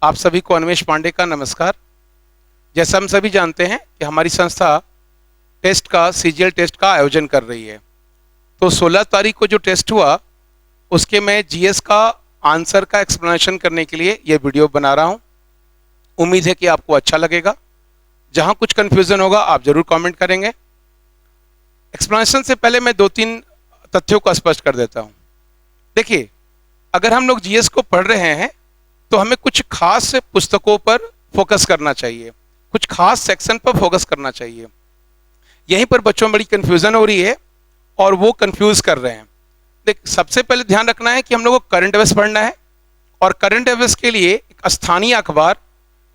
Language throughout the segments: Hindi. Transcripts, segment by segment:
आप सभी को अन्वेष पांडे का नमस्कार। जैसा हम सभी जानते हैं कि हमारी संस्था टेस्ट का सीजीएल टेस्ट का आयोजन कर रही है। तो 16 तारीख को जो टेस्ट हुआ उसके मैं जीएस का आंसर का एक्सप्लेनेशन करने के लिए ये वीडियो बना रहा हूँ। उम्मीद है कि आपको अच्छा लगेगा। जहाँ कुछ कन्फ्यूज़न होगा आप ज़रूर कमेंट करेंगे। एक्सप्लेनेशन से पहले मैं 2-3 तथ्यों को स्पष्ट कर देता हूँ। देखिए, अगर हम लोग जीएस को पढ़ रहे हैं तो हमें कुछ खास पुस्तकों पर फोकस करना चाहिए, कुछ खास सेक्शन पर फोकस करना चाहिए। यहीं पर बच्चों में बड़ी कन्फ्यूज़न हो रही है और वो कंफ्यूज कर रहे हैं। देख, सबसे पहले ध्यान रखना है कि हम लोगों को करंट अफेयर्स पढ़ना है और करंट अफेयर्स के लिए एक स्थानीय अखबार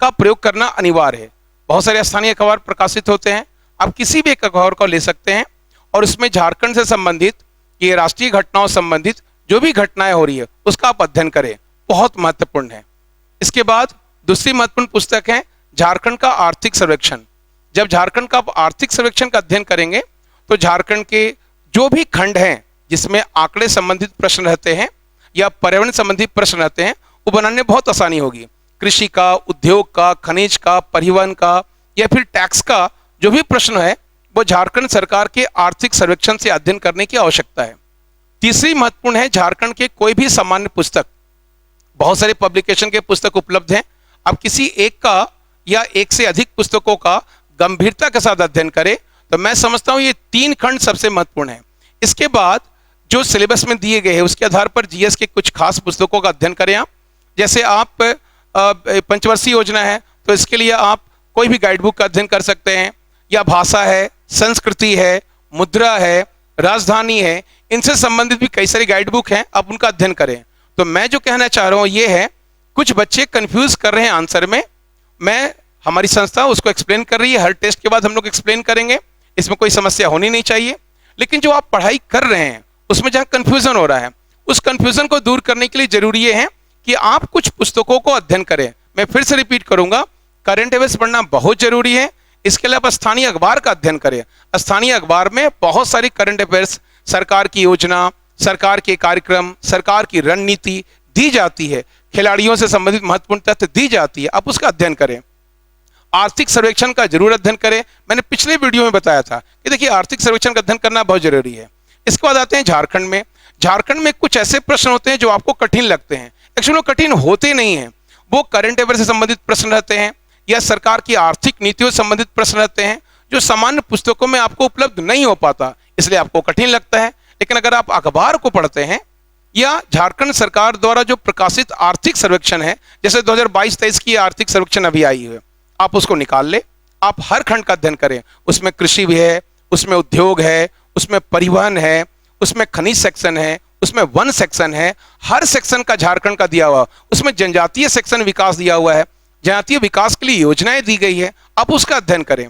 का प्रयोग करना अनिवार्य है। बहुत सारे स्थानीय अखबार प्रकाशित होते हैं, आप किसी भी एक अखबार को ले सकते हैं और उसमें झारखंड से संबंधित ये राष्ट्रीय घटनाओं संबंधित जो भी घटनाएं हो रही है उसका आप अध्ययन करें, बहुत महत्वपूर्ण है। इसके बाद दूसरी महत्वपूर्ण पुस्तक है झारखंड का आर्थिक सर्वेक्षण। जब झारखंड का आप आर्थिक सर्वेक्षण का अध्ययन करेंगे तो झारखंड के जो भी खंड हैं जिसमें आंकड़े संबंधित प्रश्न रहते हैं या पर्यावरण संबंधित प्रश्न रहते हैं वो बनाने में बहुत आसानी होगी। कृषि का, उद्योग का, खनिज का, परिवहन का या फिर टैक्स का जो भी प्रश्न है वो झारखंड सरकार के आर्थिक सर्वेक्षण से अध्ययन करने की आवश्यकता है। तीसरी महत्वपूर्ण है झारखंड के कोई भी सामान्य पुस्तक। बहुत सारे पब्लिकेशन के पुस्तक उपलब्ध हैं, आप किसी एक का या एक से अधिक पुस्तकों का गंभीरता के साथ अध्ययन करें तो मैं समझता हूं ये 3 खंड सबसे महत्वपूर्ण है। इसके बाद जो सिलेबस में दिए गए हैं उसके आधार पर जीएस के कुछ खास पुस्तकों का अध्ययन करें आप। जैसे आप पंचवर्षीय योजना है तो इसके लिए आप कोई भी गाइड बुक का अध्ययन कर सकते हैं, या भाषा है, संस्कृति है, मुद्रा है, राजधानी है, इनसे संबंधित भी कई सारी गाइड बुक हैं, आप उनका अध्ययन करें। तो मैं जो कहना चाह रहा हूँ ये है, कुछ बच्चे कंफ्यूज कर रहे हैं आंसर में। हमारी संस्था उसको एक्सप्लेन कर रही है, हर टेस्ट के बाद हम लोग एक्सप्लेन करेंगे, इसमें कोई समस्या होनी नहीं चाहिए। लेकिन जो आप पढ़ाई कर रहे हैं उसमें जहाँ कन्फ्यूजन हो रहा है उस कन्फ्यूजन को दूर करने के लिए जरूरी ये है कि आप कुछ पुस्तकों को अध्ययन करें। मैं फिर से रिपीट करूंगा, करंट अफेयर्स पढ़ना बहुत जरूरी है। इसके अलावा स्थानीय अखबार का अध्ययन करें। स्थानीय अखबार में बहुत सारी करंट अफेयर्स, सरकार की योजना, सरकार के कार्यक्रम, सरकार की रणनीति दी जाती है, खिलाड़ियों से संबंधित महत्वपूर्ण तथ्य दी जाती है, आप उसका अध्ययन करें। आर्थिक सर्वेक्षण का जरूर अध्ययन करें। मैंने पिछले वीडियो में बताया था कि देखिए आर्थिक सर्वेक्षण का अध्ययन करना बहुत जरूरी है। इसके बाद आते हैं झारखंड में। झारखंड में कुछ ऐसे प्रश्न होते हैं जो आपको कठिन लगते हैं, एक्चुअली वो कठिन होते नहीं हैं, वो करंट अफेयर से संबंधित प्रश्न रहते हैं या सरकार की आर्थिक नीतियों से संबंधित प्रश्न रहते हैं जो सामान्य पुस्तकों में आपको उपलब्ध नहीं हो पाता, इसलिए आपको कठिन लगता है। लेकिन अगर आप अखबार को पढ़ते हैं या झारखंड सरकार द्वारा जो प्रकाशित आर्थिक सर्वेक्षण है, जैसे 2022-23 की आर्थिक सर्वेक्षण अभी आई है, आप उसको निकाल ले, आप हर खंड का अध्ययन करें। उसमें कृषि भी है, उसमें उद्योग है, उसमें परिवहन है, उसमें खनिज सेक्शन है, उसमें वन सेक्शन है, हर सेक्शन का झारखंड का दिया हुआ, उसमें जनजातीय सेक्शन विकास दिया हुआ है, जनजातीय विकास के लिए योजनाएं दी गई है, आप उसका अध्ययन करें।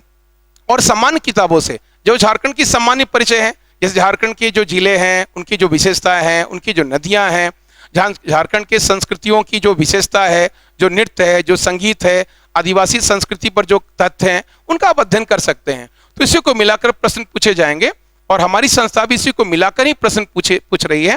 और सामान्य किताबों से जो झारखंड की सामान्य परिचय है, जैसे झारखंड के जो जिले हैं उनकी जो विशेषताएं हैं, उनकी जो नदियां हैं, झारखंड के संस्कृतियों की जो विशेषता है, जो नृत्य है, जो संगीत है, आदिवासी संस्कृति पर जो तथ्य हैं उनका आप अध्ययन कर सकते हैं। तो इसी को मिलाकर प्रश्न पूछे जाएंगे और हमारी संस्था भी इसी को मिलाकर ही प्रश्न पूछ रही है।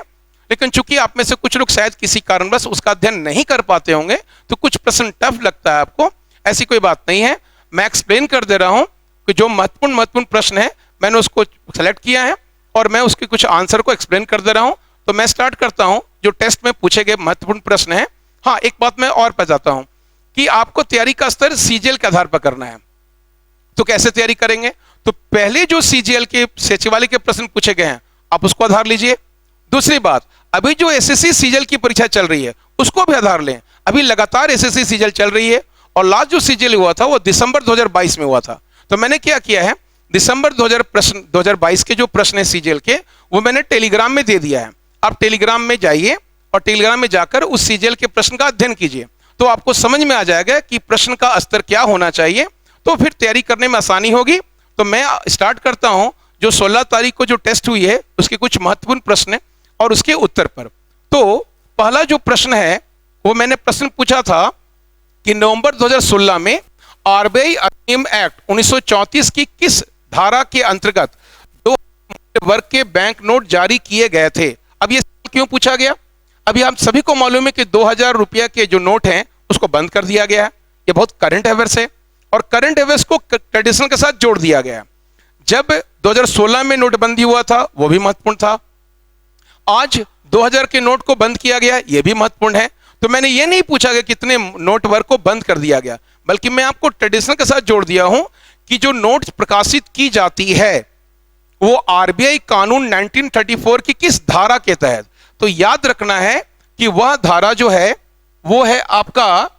लेकिन चूंकि आप में से कुछ लोग शायद किसी कारणवश उसका अध्ययन नहीं कर पाते होंगे तो कुछ प्रश्न टफ लगता है आपको, ऐसी कोई बात नहीं है। मैं एक्सप्लेन कर दे रहा हूं कि जो महत्वपूर्ण प्रश्न है मैंने उसको सेलेक्ट किया है और मैं उसके कुछ आंसर को एक्सप्लेन कर दे रहा हूं। तो मैं स्टार्ट करता हूं जो टेस्ट में पूछे गए महत्वपूर्ण प्रश्न है। हाँ, एक बात मैं और बताता हूं कि आपको तैयारी का स्तर सीजीएल के आधार पर करना है। तो कैसे तैयारी करेंगे? तो पहले जो सीजीएल के सचिवालय के प्रश्न पूछे गए हैं आप उसको आधार लीजिए। दूसरी बात, अभी जो एसएससी सीजीएल की परीक्षा चल रही है उसको भी आधार लें। अभी लगातार एसएससी सीजीएल चल रही है और लास्ट जो सीजीएल हुआ था वो दिसंबर 2022 में हुआ था। तो मैंने क्या किया है, दिसंबर 2022 के जो प्रश्न है सीजीएल के वो मैंने टेलीग्राम में दे दिया है। आप टेलीग्राम में जाइए और टेलीग्राम में जाकर उस सीजीएल के प्रश्न का अध्ययन कीजिए, तो आपको समझ में आ जाएगा कि प्रश्न का स्तर क्या होना चाहिए, तो फिर तैयारी करने में आसानी होगी। तो मैं स्टार्ट करता हूं जो 16 तारीख को जो टेस्ट हुई है उसके कुछ महत्वपूर्ण प्रश्न और उसके उत्तर पर। तो पहला जो प्रश्न है वो मैंने प्रश्न पूछा था कि नवंबर 2016 में आरबीआई अधिनियम एक्ट 1934 की किस धारा के अंतर्गत 2 वर्ग के बैंक नोट जारी किए गए थे। अब ये क्यों पूछा गया? अभी आप सभी को मालूम है कि 2000 रुपया के जो नोट हैं उसको बंद कर दिया गया है। ये बहुत करंट अफेयर्स है और करंट अफेयर्स को ट्रेडिशनल के साथ जोड़ दिया गया है। जब 2016 में नोटबंदी हुआ था वो भी महत्वपूर्ण था, आज 2000 के नोट को बंद किया गया ये भी महत्वपूर्ण है। तो मैंने ये नहीं पूछा कि कितने नोट वर्क को बंद कर दिया गया, बल्कि मैं आपको ट्रेडिशनल के साथ जोड़ दिया हूं कि जो नोट प्रकाशित की जाती है वो आरबीआई कानून 1934 की किस धारा के तहत। तो याद रखना है कि वह धारा जो है वो है आपका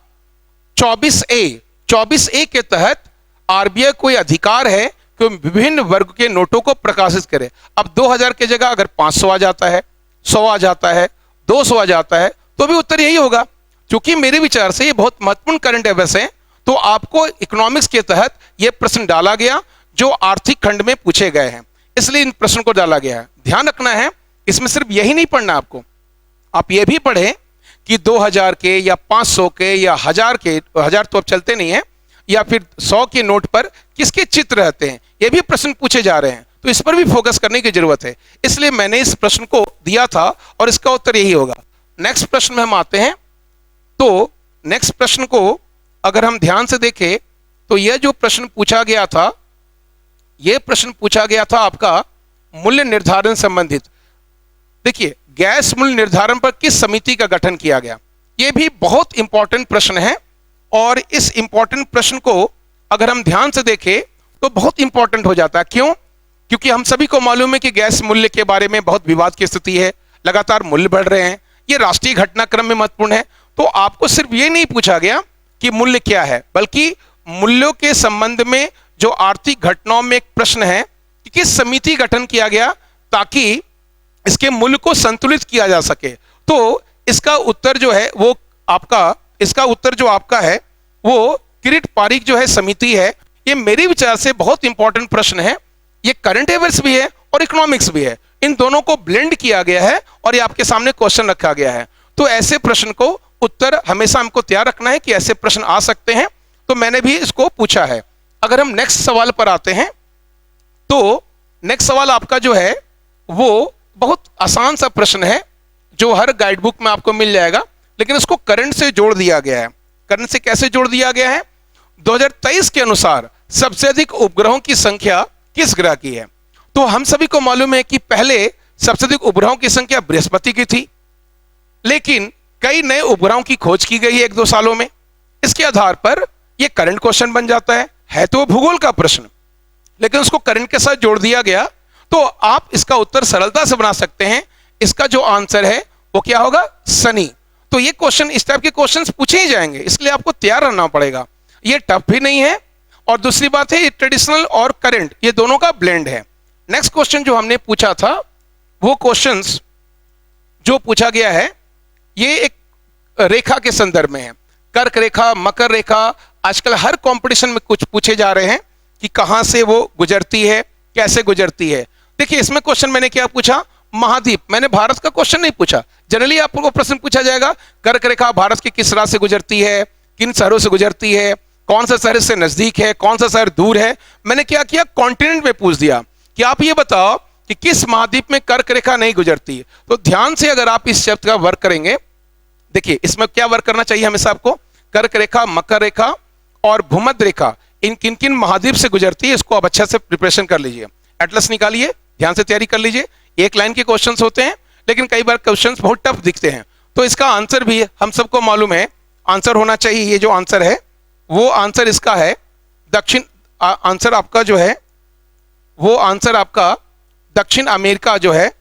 24A के तहत आरबीआई को अधिकार है कि विभिन्न वर्ग के नोटों को प्रकाशित करे। अब 2000 की जगह अगर 500 आ जाता है, 100 आ जाता है, 200 आ जाता है, तो भी उत्तर यही होगा। क्योंकि मेरे विचार से ये बहुत महत्वपूर्ण करंट अफेयर्स है, तो आपको इकोनॉमिक्स के तहत ये प्रश्न डाला गया जो आर्थिक खंड में पूछे गए हैं, इसलिए इन प्रश्न को डाला गया है। ध्यान रखना है, इसमें सिर्फ यही नहीं पढ़ना आपको, आप ये भी पढ़ें कि 2000 के या 500 के या 1000 के, 1000 तो अब चलते नहीं है, या फिर 100 के नोट पर किसके चित्र रहते हैं, ये भी प्रश्न पूछे जा रहे हैं। तो इस पर भी फोकस करने की जरूरत है, इसलिए मैंने इस प्रश्न को दिया था और इसका उत्तर यही होगा। नेक्स्ट प्रश्न में हम आते हैं। तो नेक्स्ट प्रश्न को अगर हम ध्यान से देखें तो यह जो प्रश्न पूछा गया था, यह प्रश्न पूछा गया था आपका मूल्य निर्धारण संबंधित। देखिए, गैस मूल्य निर्धारण पर किस समिति का गठन किया गया, यह भी बहुत इंपॉर्टेंट प्रश्न है। और इस इंपॉर्टेंट प्रश्न को अगर हम ध्यान से देखें तो बहुत इंपॉर्टेंट हो जाता है। क्यों? क्योंकि हम सभी को मालूम है कि गैस मूल्य के बारे में बहुत विवाद की स्थिति है, लगातार मूल्य बढ़ रहे हैं, ये राष्ट्रीय घटनाक्रम में महत्वपूर्ण है। तो आपको सिर्फ ये नहीं पूछा गया कि मूल्य क्या है, बल्कि मूल्यों के संबंध में जो आर्थिक घटनाओं में एक प्रश्न है कि किस समिति गठन किया गया ताकि इसके मूल्य को संतुलित किया जा सके। तो इसका उत्तर जो है वो आपका, इसका उत्तर जो आपका है वो किरीट पारीख जो है समिति है। ये मेरे विचार से बहुत इंपॉर्टेंट प्रश्न है, ये करंट अफेयर्स भी है और इकोनॉमिक्स भी है, इन दोनों को ब्लेंड किया गया है और ये आपके सामने क्वेश्चन रखा गया है। तो ऐसे प्रश्न को उत्तर हमेशा हमको तैयार रखना है कि ऐसे प्रश्न आ सकते हैं, तो मैंने भी इसको पूछा है। अगर हम नेक्स्ट सवाल पर आते हैं तो नेक्स्ट सवाल आपका जो है वो बहुत आसान सा प्रश्न है जो हर गाइड बुक में आपको मिल जाएगा, लेकिन इसको करंट से जोड़ दिया गया है। करंट से कैसे जोड़ दिया गया है? 2023 के अनुसार सबसे अधिक उपग्रहों की संख्या किस ग्रह की है? तो हम सभी को मालूम है कि पहले सबसे अधिक उपग्रहों की संख्या बृहस्पति की थी, लेकिन कई नए उपग्रहों की खोज की गई है 1-2 सालों में। इसके आधार पर यह करंट क्वेश्चन बन जाता है तो भूगोल का प्रश्न, लेकिन उसको करंट के साथ जोड़ दिया गया, तो आप इसका उत्तर सरलता से बना सकते हैं। इसका जो आंसर है वो क्या होगा? शनि। तो ये क्वेश्चन, इस टाइप के क्वेश्चंस पूछे ही जाएंगे, इसलिए आपको तैयार रहना पड़ेगा। ये टफ भी नहीं है, और दूसरी बात है ये ट्रेडिशनल और करंट ये दोनों का ब्लेंड है। नेक्स्ट क्वेश्चन जो हमने पूछा था, वो क्वेश्चंस जो पूछा गया है ये एक रेखा के संदर्भ में है। कर्क रेखा, मकर रेखा, आजकल हर कंपटीशन में कुछ पूछे जा रहे हैं कि कहां से वो गुजरती है, कैसे गुजरती है। देखिए, इसमें क्वेश्चन मैंने क्या पूछा? महाद्वीप। मैंने भारत का क्वेश्चन नहीं पूछा। जनरली आपको प्रश्न पूछा जाएगा कर्क रेखा भारत के किस राज्य से गुजरती है, किन शहरों से गुजरती है, कौन सा शहर से नजदीक है, कौन सा शहर दूर है। मैंने क्या किया? कॉन्टिनेंट में पूछ दिया कि आप ये बताओ कि किस महाद्वीप में कर्क रेखा नहीं गुजरती है। तो ध्यान से अगर आप इस शब्द का वर्क करेंगे, देखिए इसमें क्या वर्क करना चाहिए हमेशा आपको? कर्क रेखा, मकर रेखा और भूमध्य रेखा इन किन किन महाद्वीप से गुजरती है, इसको आप अच्छा से प्रिपरेशन कर लीजिए, एटलस निकालिए, ध्यान से तैयारी कर लीजिए। एक लाइन के क्वेश्चंस होते हैं, लेकिन कई बार क्वेश्चंस बहुत टफ दिखते हैं। तो इसका आंसर भी हम सबको मालूम है, आंसर होना चाहिए, ये जो आंसर है वो आंसर इसका है दक्षिण, आंसर आपका जो है वो आंसर आपका दक्षिण अमेरिका जो है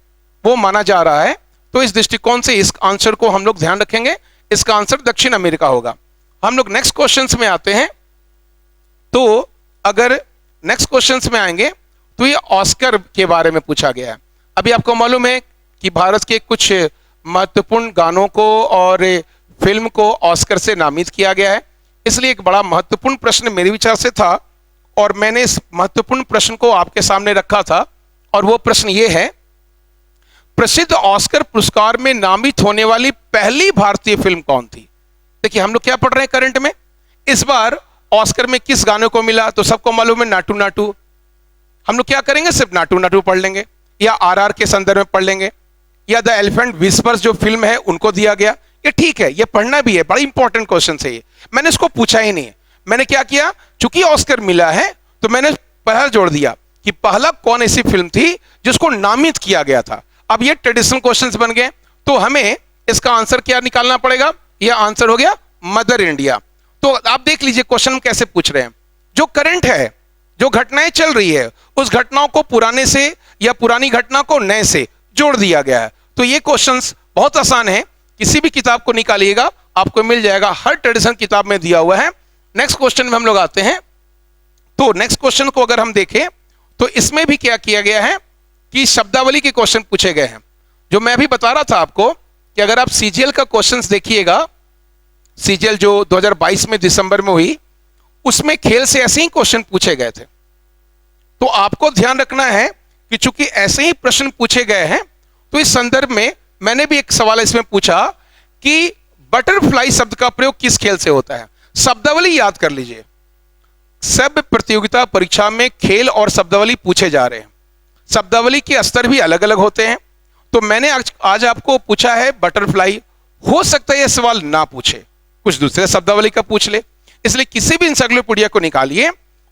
वो माना जा रहा है। तो इस दृष्टिकोण से इस आंसर को हम लोग ध्यान रखेंगे, इसका आंसर दक्षिण अमेरिका होगा। हम लोग नेक्स्ट क्वेश्चंस में आते हैं। तो अगर नेक्स्ट क्वेश्चंस में आएंगे तो ये ऑस्कर के बारे में पूछा गया है। अभी आपको मालूम है कि भारत के कुछ महत्वपूर्ण गानों को और फिल्म को ऑस्कर से नामित किया गया है, इसलिए एक बड़ा महत्वपूर्ण प्रश्न मेरे विचार से था और मैंने इस महत्वपूर्ण प्रश्न को आपके सामने रखा था। और वो प्रश्न ये है, प्रसिद्ध ऑस्कर पुरस्कार में नामित होने वाली पहली भारतीय फिल्म कौन थी? देखिए, हम लोग क्या पढ़ रहे हैं करंट में, इस बार ऑस्कर में किस गाने को मिला? तो सबको मालूम है नाटू नाटू। हम लोग क्या करेंगे? सिर्फ नाटू नाटू पढ़ लेंगे, या आरआर के संदर्भ में पढ़ लेंगे, या द एलिफेंट विस्पर्स जो फिल्म है उनको दिया गया, ये ठीक है, ये पढ़ना भी है, बड़ा इंपॉर्टेंट क्वेश्चन है ये। मैंने इसको पूछा ही नहीं, मैंने क्या किया, चूंकि ऑस्कर मिला है तो मैंने पहला जोड़ दिया कि पहला कौन ऐसी फिल्म थी जिसको नामित किया गया था। अब ये ट्रेडिशनल क्वेश्चंस बन गए, तो हमें इसका आंसर क्या निकालना पड़ेगा, ये आंसर हो गया मदर इंडिया। तो आप देख लीजिए क्वेश्चन हम कैसे पूछ रहे हैं, जो करंट है, जो घटनाएं चल रही है, उस घटनाओं को पुराने से या पुरानी घटना को नए से जोड़ दिया गया है। तो ये क्वेश्चंस बहुत आसान है, किसी भी किताब को निकालिएगा आपको मिल जाएगा, हर ट्रेडिशनल किताब में दिया हुआ है। नेक्स्ट क्वेश्चन में हम लोग आते हैं। तो नेक्स्ट क्वेश्चन को अगर हम देखें तो इसमें भी क्या किया गया है कि शब्दावली के क्वेश्चन पूछे गए हैं। जो मैं अभी बता रहा था आपको कि अगर आप सीजीएल का क्वेश्चंस देखिएगा, सीजीएल जो 2022 में दिसंबर में हुई, उसमें खेल से ऐसे ही क्वेश्चन पूछे गए थे। तो आपको ध्यान रखना है कि चूंकि ऐसे ही प्रश्न पूछे गए हैं, तो इस संदर्भ में मैंने भी एक सवाल इसमें पूछा कि बटरफ्लाई शब्द का प्रयोग किस खेल से होता है। शब्दावली याद कर लीजिए, सब प्रतियोगिता परीक्षा में खेल और शब्दावली पूछे जा रहे हैं, शब्दावली के स्तर भी अलग अलग होते हैं। तो मैंने आज आपको पूछा है बटरफ्लाई, हो सकता है यह सवाल ना पूछे, कुछ दूसरे शब्दावली का पूछ ले, इसलिए किसी भी इंसाइक्लोपीडिया को निकालिए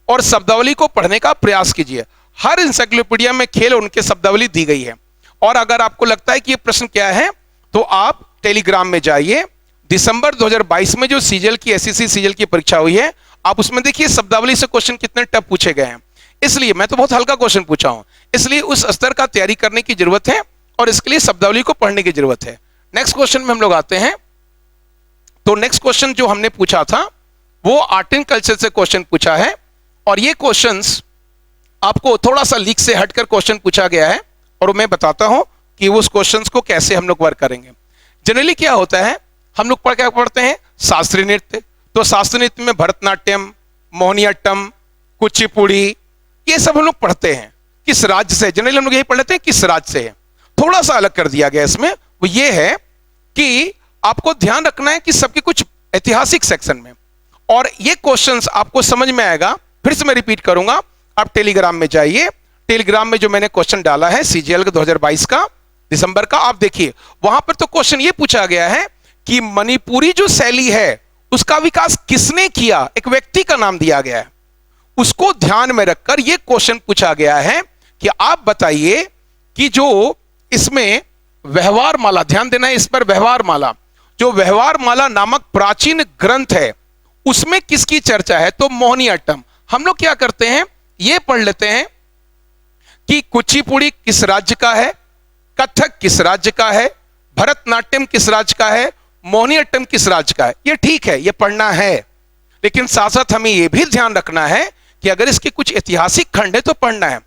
और शब्दावली को पढ़ने का प्रयास कीजिए। हर इंसाइक्लोपीडिया में खेल और उनके शब्दावली दी गई है। और अगर आपको लगता है कि ये प्रश्न क्या है, तो आप टेलीग्राम में जाइए, दिसंबर 2022 में जो सीजीएल की एसएससी सीजीएल की परीक्षा हुई है, आप उसमें देखिए शब्दावली से क्वेश्चन कितने टफ पूछे गए हैं। इसलिए मैं तो बहुत हल्का क्वेश्चन पूछा हूं, इसलिए उस स्तर का तैयारी करने की जरूरत है और इसके लिए शब्दावली को पढ़ने की जरूरत है। नेक्स्ट क्वेश्चन में हम लोग आते हैं। तो नेक्स्ट क्वेश्चन जो हमने पूछा था वो आर्ट एंड कल्चर से क्वेश्चन पूछा है, और ये क्वेश्चंस आपको थोड़ा सा लीक से हटकर क्वेश्चन पूछा गया है, और मैं बताता हूं कि उस क्वेश्चंस को कैसे हम लोग वर्क करेंगे। जनरली क्या होता है, हम लोग क्या पढ़ते हैं, शास्त्रीय नृत्य। तो शास्त्रीय नृत्य में भरतनाट्यम, मोहिनीअट्टम, कुचिपुड़ी, ये सब हम लोग पढ़ते हैं। किस राज्य से, जनरली हम लोग यही पढ़ लेते हैं किस राज्य से है। थोड़ा सा अलग कर दिया गया इसमें, वो ये है कि आपको ध्यान रखना है कि सबके कुछ ऐतिहासिक सेक्शन में, और ये क्वेश्चंस आपको समझ में आएगा। फिर से मैं रिपीट करूंगा, आप टेलीग्राम में जाइए, टेलीग्राम में जो मैंने क्वेश्चन डाला है सीजीएल 2022 का दिसंबर का, आप देखिए वहां पर तो क्वेश्चन ये पूछा गया है कि मणिपुरी जो शैली है उसका विकास किसने किया, एक व्यक्ति का नाम दिया गया है। उसको ध्यान में रखकर यह क्वेश्चन पूछा गया है कि आप बताइए कि जो इसमें व्यवहार माला, ध्यान देना है इस पर, व्यवहार माला, जो व्यवहार माला नामक प्राचीन ग्रंथ है उसमें किसकी चर्चा है। तो मोहिनीअट्टम। हम लोग क्या करते हैं, यह पढ़ लेते हैं कि कुचिपुड़ी किस राज्य का है, कथक किस राज्य का है, भरतनाट्यम किस राज्य का है, मोहिनीअट्टम किस राज्य का है। ये ठीक है, ये पढ़ना है, लेकिन साथ साथ हमें यह भी ध्यान रखना है कि अगर इसके कुछ ऐतिहासिक खंड है तो पढ़ना है।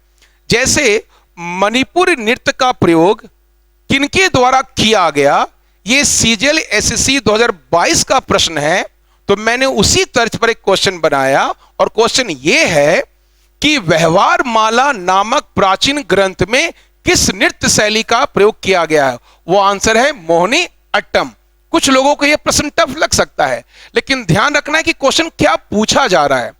जैसे मणिपुर नृत्य का प्रयोग किनके द्वारा किया गया, यह सीजीएल एसएससी 2022 का प्रश्न है। तो मैंने उसी तर्ज पर एक क्वेश्चन बनाया, और क्वेश्चन यह है कि व्यवहार माला नामक प्राचीन ग्रंथ में किस नृत्य शैली का प्रयोग किया गया है। वो आंसर है मोहिनीअट्टम। कुछ लोगों को यह प्रश्न टफ लग सकता है, लेकिन ध्यान रखना है कि क्वेश्चन क्या पूछा जा रहा है।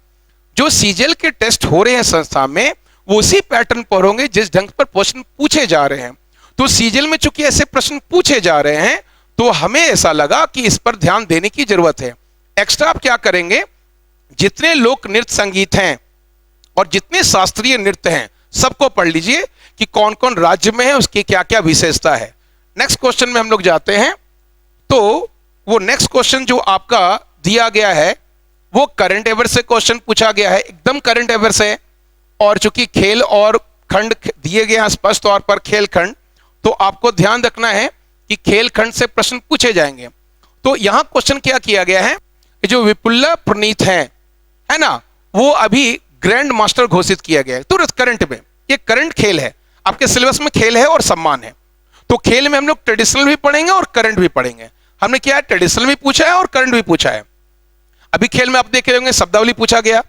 जो सीजीएल के टेस्ट हो रहे हैं संस्था में, वो उसी पैटर्न पर होंगे जिस ढंग पर प्रश्न पूछे जा रहे हैं। तो सीजीएल में चूंकि ऐसे प्रश्न पूछे जा रहे हैं, तो हमें ऐसा लगा कि इस पर ध्यान देने की जरूरत है। एक्स्ट्रा आप क्या करेंगे, जितने लोक नृत्य संगीत हैं और जितने शास्त्रीय नृत्य हैं सबको पढ़ लीजिए कि कौन कौन राज्य में है, उसकी क्या क्या विशेषता है। नेक्स्ट क्वेश्चन में हम लोग जाते हैं। तो वो नेक्स्ट क्वेश्चन जो आपका दिया गया है वो करंट अफेयर से क्वेश्चन पूछा गया है, एकदम करंट अफेयर से। और चूंकि खेल और खंड दिए गए हैं स्पष्ट तौर पर, खेल खंड, तो आपको ध्यान रखना है कि खेल खंड से प्रश्न पूछे जाएंगे। तो यहां क्वेश्चन क्या किया गया है, जो विपुला प्रणीत है ना, वो अभी ग्रैंड मास्टर घोषित किया गया है तुरंत करंट में। ये करंट खेल है, आपके सिलेबस में खेल है और सम्मान है। तो खेल में हम लोग ट्रेडिशनल भी पढ़ेंगे और करंट भी पढ़ेंगे। हमने क्या है, ट्रेडिशनल भी पूछा है और करंट भी पूछा है। अभी खेल में आप देख रहे होंगे शब्दावली पूछा गया,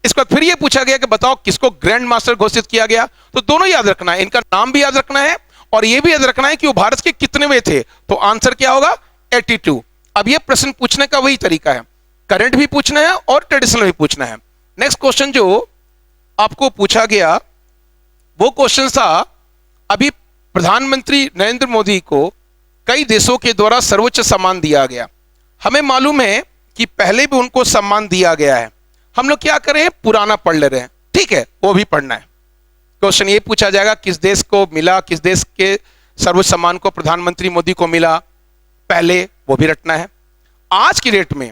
इसके बाद फिर ये पूछा गया कि बताओ किसको ग्रैंड मास्टर घोषित किया गया। तो दोनों याद रखना है, इनका नाम भी याद रखना है और ये भी याद रखना है कि वो भारत के कितनेवें थे। तो आंसर क्या होगा, 82। अब ये प्रश्न पूछने का वही तरीका है, करंट भी पूछना है और ट्रेडिशनल भी पूछना है। नेक्स्ट क्वेश्चन जो आपको पूछा गया वो क्वेश्चन था, अभी प्रधानमंत्री नरेंद्र मोदी को कई देशों के द्वारा सर्वोच्च सम्मान दिया गया। हमें मालूम है कि पहले भी उनको सम्मान दिया गया है, हम लोग क्या करें, पुराना पढ़ ले रहे हैं, ठीक है, वो भी पढ़ना है। क्वेश्चन ये पूछा जाएगा किस देश को मिला, किस देश के सर्वोच्च सम्मान को प्रधानमंत्री मोदी को मिला पहले, वो भी रटना है। आज की डेट में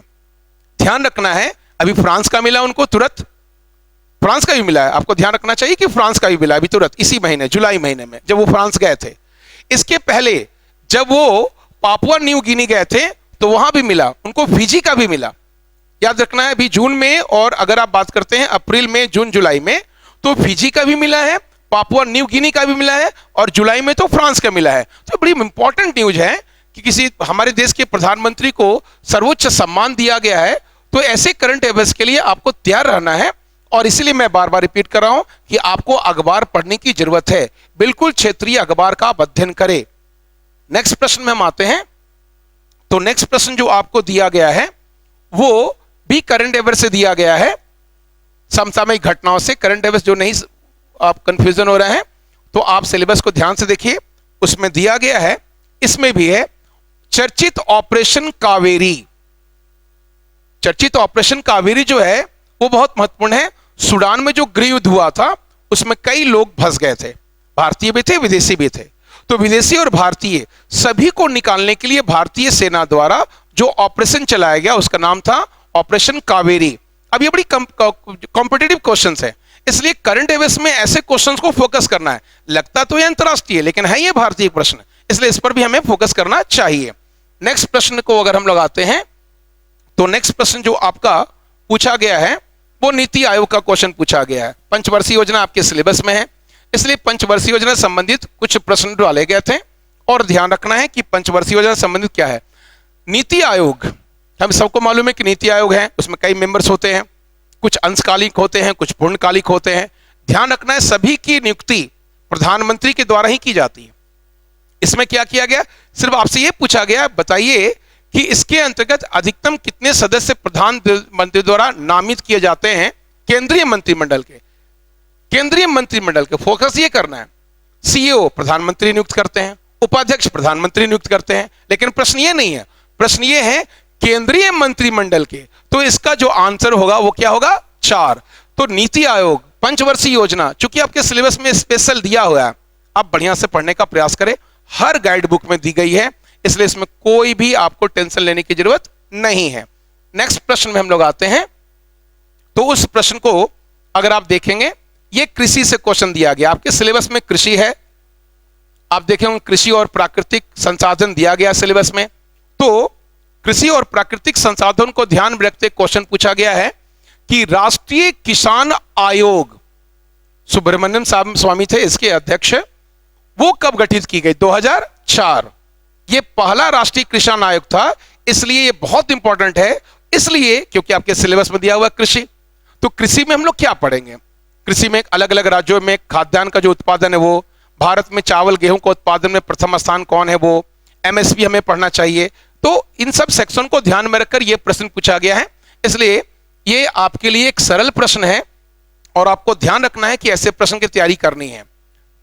ध्यान रखना है, अभी फ्रांस का मिला उनको तुरंत, फ्रांस का भी मिला है, आपको ध्यान रखना चाहिए कि फ्रांस का भी मिला अभी तुरंत इसी महीने, जुलाई महीने में जब वो फ्रांस गए थे। इसके पहले जब वो पापुआ न्यू गिनी गए थे तो वहां भी मिला उनको, फिजी का भी मिला, याद रखना है। अभी जून में, और अगर आप बात करते हैं अप्रैल में, जून जुलाई में, तो फिजी का भी मिला है, पापुआ न्यू गिनी का भी मिला है, और जुलाई में तो फ्रांस का मिला है। तो बड़ी इंपॉर्टेंट न्यूज है कि किसी हमारे देश के प्रधानमंत्री को सर्वोच्च सम्मान दिया गया है। तो ऐसे करंट अफेयर्स के लिए आपको तैयार रहना है, और इसलिए मैं बार बार रिपीट कर रहा हूं कि आपको अखबार पढ़ने की जरूरत है, बिल्कुल क्षेत्रीय अखबार का अध्ययन करें। नेक्स्ट प्रश्न में हम आते हैं। तो नेक्स्ट प्रश्न जो आपको दिया गया है वो भी करंट अफेयर से दिया गया है, समसामयिक घटनाओं से। करंट अफेयर्स जो नहीं आप कंफ्यूजन हो रहे हैं तो आप सिलेबस को ध्यान से देखिए, उसमें दिया गया है, इसमें भी है चर्चित ऑपरेशन कावेरी। चर्चित ऑपरेशन कावेरी जो है वो बहुत महत्वपूर्ण है। सूडान में जो गृह युद्ध हुआ था उसमें कई लोग फंस गए थे, भारतीय भी थे, विदेशी भी थे। तो विदेशी और भारतीय सभी को निकालने के लिए भारतीय सेना द्वारा जो ऑपरेशन चलाया गया उसका नाम था ऑपरेशन कावेरी। अब ये बड़ी कॉम्पिटिटिव क्वेश्चंस है, इसलिए करंट अफेयर्स में ऐसे क्वेश्चंस को फोकस करना है। लगता तो ये अंतरराष्ट्रीय लेकिन है ये भारतीय प्रश्न, इसलिए इस पर भी हमें फोकस करना चाहिए। नेक्स्ट प्रश्न को अगर हम लगाते हैं तो नेक्स्ट प्रश्न जो आपका पूछा गया है वो नीति आयोग का क्वेश्चन पूछा गया है। पंचवर्षीय योजना आपके सिलेबस में है, इसलिए पंचवर्षीय योजना संबंधित कुछ प्रश्न डाले गए थे, और ध्यान रखना है कि पंचवर्षीय योजना संबंधित क्या है। नीति आयोग, हम सबको मालूम है कि नीति आयोग है, उसमें कई मेंबर्स होते हैं, कुछ अंशकालिक होते हैं, कुछ पूर्णकालिक होते हैं। ध्यान रखना है सभी की नियुक्ति प्रधानमंत्री के द्वारा ही की जाती है। इसमें क्या किया गया, सिर्फ आपसे यह पूछा गया बताइए कि इसके अंतर्गत अधिकतम कितने सदस्य प्रधानमंत्री द्वारा नामित किए जाते हैं केंद्रीय मंत्रिमंडल के। केंद्रीय मंत्रिमंडल के फोकस ये करना है, सीईओ प्रधानमंत्री नियुक्त करते हैं, उपाध्यक्ष प्रधानमंत्री नियुक्त करते हैं, लेकिन प्रश्न ये नहीं है, प्रश्न ये है केंद्रीय मंत्रिमंडल के। तो इसका जो आंसर होगा वो क्या होगा, 4। तो नीति आयोग पंचवर्षीय योजना, चूंकि आपके सिलेबस में स्पेशल दिया हुआ है, आप बढ़िया से पढ़ने का प्रयास करें, हर गाइड बुक में दी गई है, इसलिए इसमें कोई भी आपको टेंशन लेने की जरूरत नहीं है। नेक्स्ट प्रश्न में हम लोग आते हैं। तो उस प्रश्न को अगर आप देखेंगे, ये कृषि से क्वेश्चन दिया गया, आपके सिलेबस में कृषि है, आप देखेंगे कृषि और प्राकृतिक संसाधन दिया गया सिलेबस में। तो कृषि और प्राकृतिक संसाधन को ध्यान में रखते क्वेश्चन पूछा गया है कि राष्ट्रीय किसान आयोग, सुब्रमण्यम स्वामी थे इसके अध्यक्ष, वो कब गठित की गई, 2004। ये पहला राष्ट्रीय किसान आयोग था, इसलिए ये बहुत इंपॉर्टेंट है, इसलिए क्योंकि आपके सिलेबस में दिया हुआ कृषि। तो कृषि में हम लोग क्या पढ़ेंगे, कृषि में अलग अलग राज्यों में खाद्यान्न का जो उत्पादन है वो, भारत में चावल गेहूं का उत्पादन में प्रथम स्थान कौन है वो, एमएसपी हमें पढ़ना चाहिए। तो इन सब सेक्शन को ध्यान में रखकर यह प्रश्न पूछा गया है, इसलिए ये आपके लिए एक सरल प्रश्न है और आपको ध्यान रखना है कि ऐसे प्रश्न की तैयारी करनी है।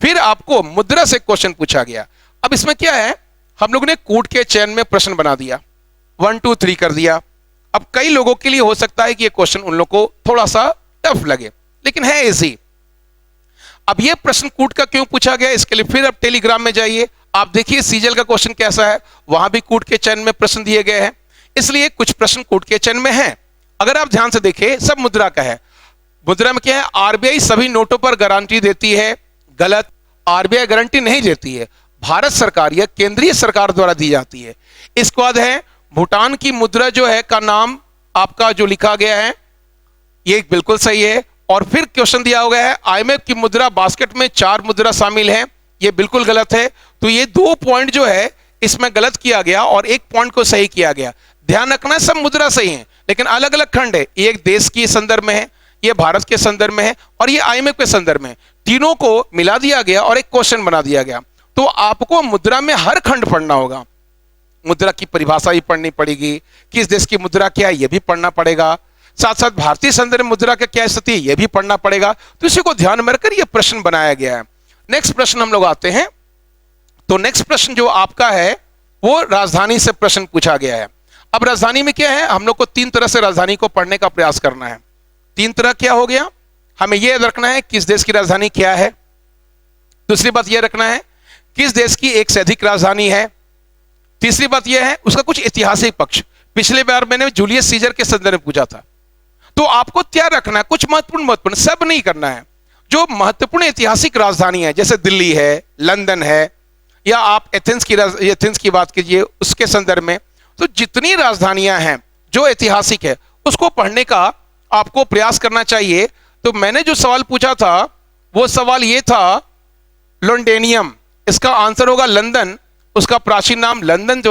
फिर आपको मुद्रा से क्वेश्चन पूछा गया। अब इसमें क्या है, हम लोगों ने कूट के चयन में प्रश्न बना दिया, 1 2 3 कर दिया। अब कई लोगों के लिए हो सकता है कि ये क्वेश्चन उन लोगों को थोड़ा सा टफ लगे, लेकिन है इजी। अब ये प्रश्न कूट का क्यों पूछा गया, इसके लिए फिर अब टेलीग्राम में जाइए, आप देखिए सीजल का क्वेश्चन कैसा है, वहां भी कूट के चयन में प्रश्न दिए गए हैं, इसलिए कुछ प्रश्न कूट के चयन में हैं। अगर आप ध्यान से देखें, सब मुद्रा का है। मुद्रा में क्या है, आरबीआई सभी नोटों पर गारंटी देती है, गलत, आरबीआई गारंटी नहीं देती है, भारत सरकार या केंद्रीय सरकार द्वारा दी जाती है। इसके बाद है भूटान की मुद्रा जो है का नाम आपका जो लिखा गया है ये बिल्कुल सही है। और फिर क्वेश्चन दिया हुआ है आईएमएफ की मुद्रा बास्केट में 4 मुद्रा शामिल है, ये बिल्कुल गलत है। तो ये 2 पॉइंट जो है इसमें गलत किया गया और 1 पॉइंट को सही किया गया। ध्यान रखना सब मुद्रा सही है लेकिन अलग अलग खंड है, ये एक देश के संदर्भ में है, ये भारत के संदर्भ में है और ये आईएमएफ के संदर्भ में, तीनों को मिला दिया गया और एक क्वेश्चन बना दिया गया। तो आपको मुद्रा में हर खंड पढ़ना होगा, मुद्रा की परिभाषा भी पढ़नी पड़ेगी, किस देश की मुद्रा क्या है ये भी पढ़ना पड़ेगा, साथ साथ भारतीय संदर्भ में मुद्रा का क्या स्थिति है ये भी पढ़ना पड़ेगा। तो इसी को ध्यान में रखकर यह प्रश्न बनाया गया है। नेक्स्ट प्रश्न हम लोग आते हैं। तो नेक्स्ट प्रश्न जो आपका है वो राजधानी से प्रश्न पूछा गया है। अब राजधानी में क्या है, हम लोग को 3 तरह से राजधानी को पढ़ने का प्रयास करना है। 3 तरह क्या हो गया, हमें यह रखना है किस देश की राजधानी क्या है। दूसरी बात यह रखना है किस देश की एक से अधिक राजधानी है। तीसरी बात यह है उसका कुछ ऐतिहासिक पक्ष। पिछले बार मैंने जूलियस सीजर के संदर्भ में पूछा था। तो आपको क्या रखना है, कुछ महत्वपूर्ण सब नहीं करना है। जो महत्वपूर्ण ऐतिहासिक राजधानी है जैसे दिल्ली है, लंदन है, या आप एथेंस की बात कीजिए उसके संदर्भ में, तो जितनी राजधानियां हैं जो ऐतिहासिक है उसको पढ़ने का आपको प्रयास करना चाहिए। तो मैंने जो सवाल पूछा था वो सवाल ये था लॉन्डेनियम, इसका आंसर होगा लंदन। उसका प्राचीन नाम लंदन,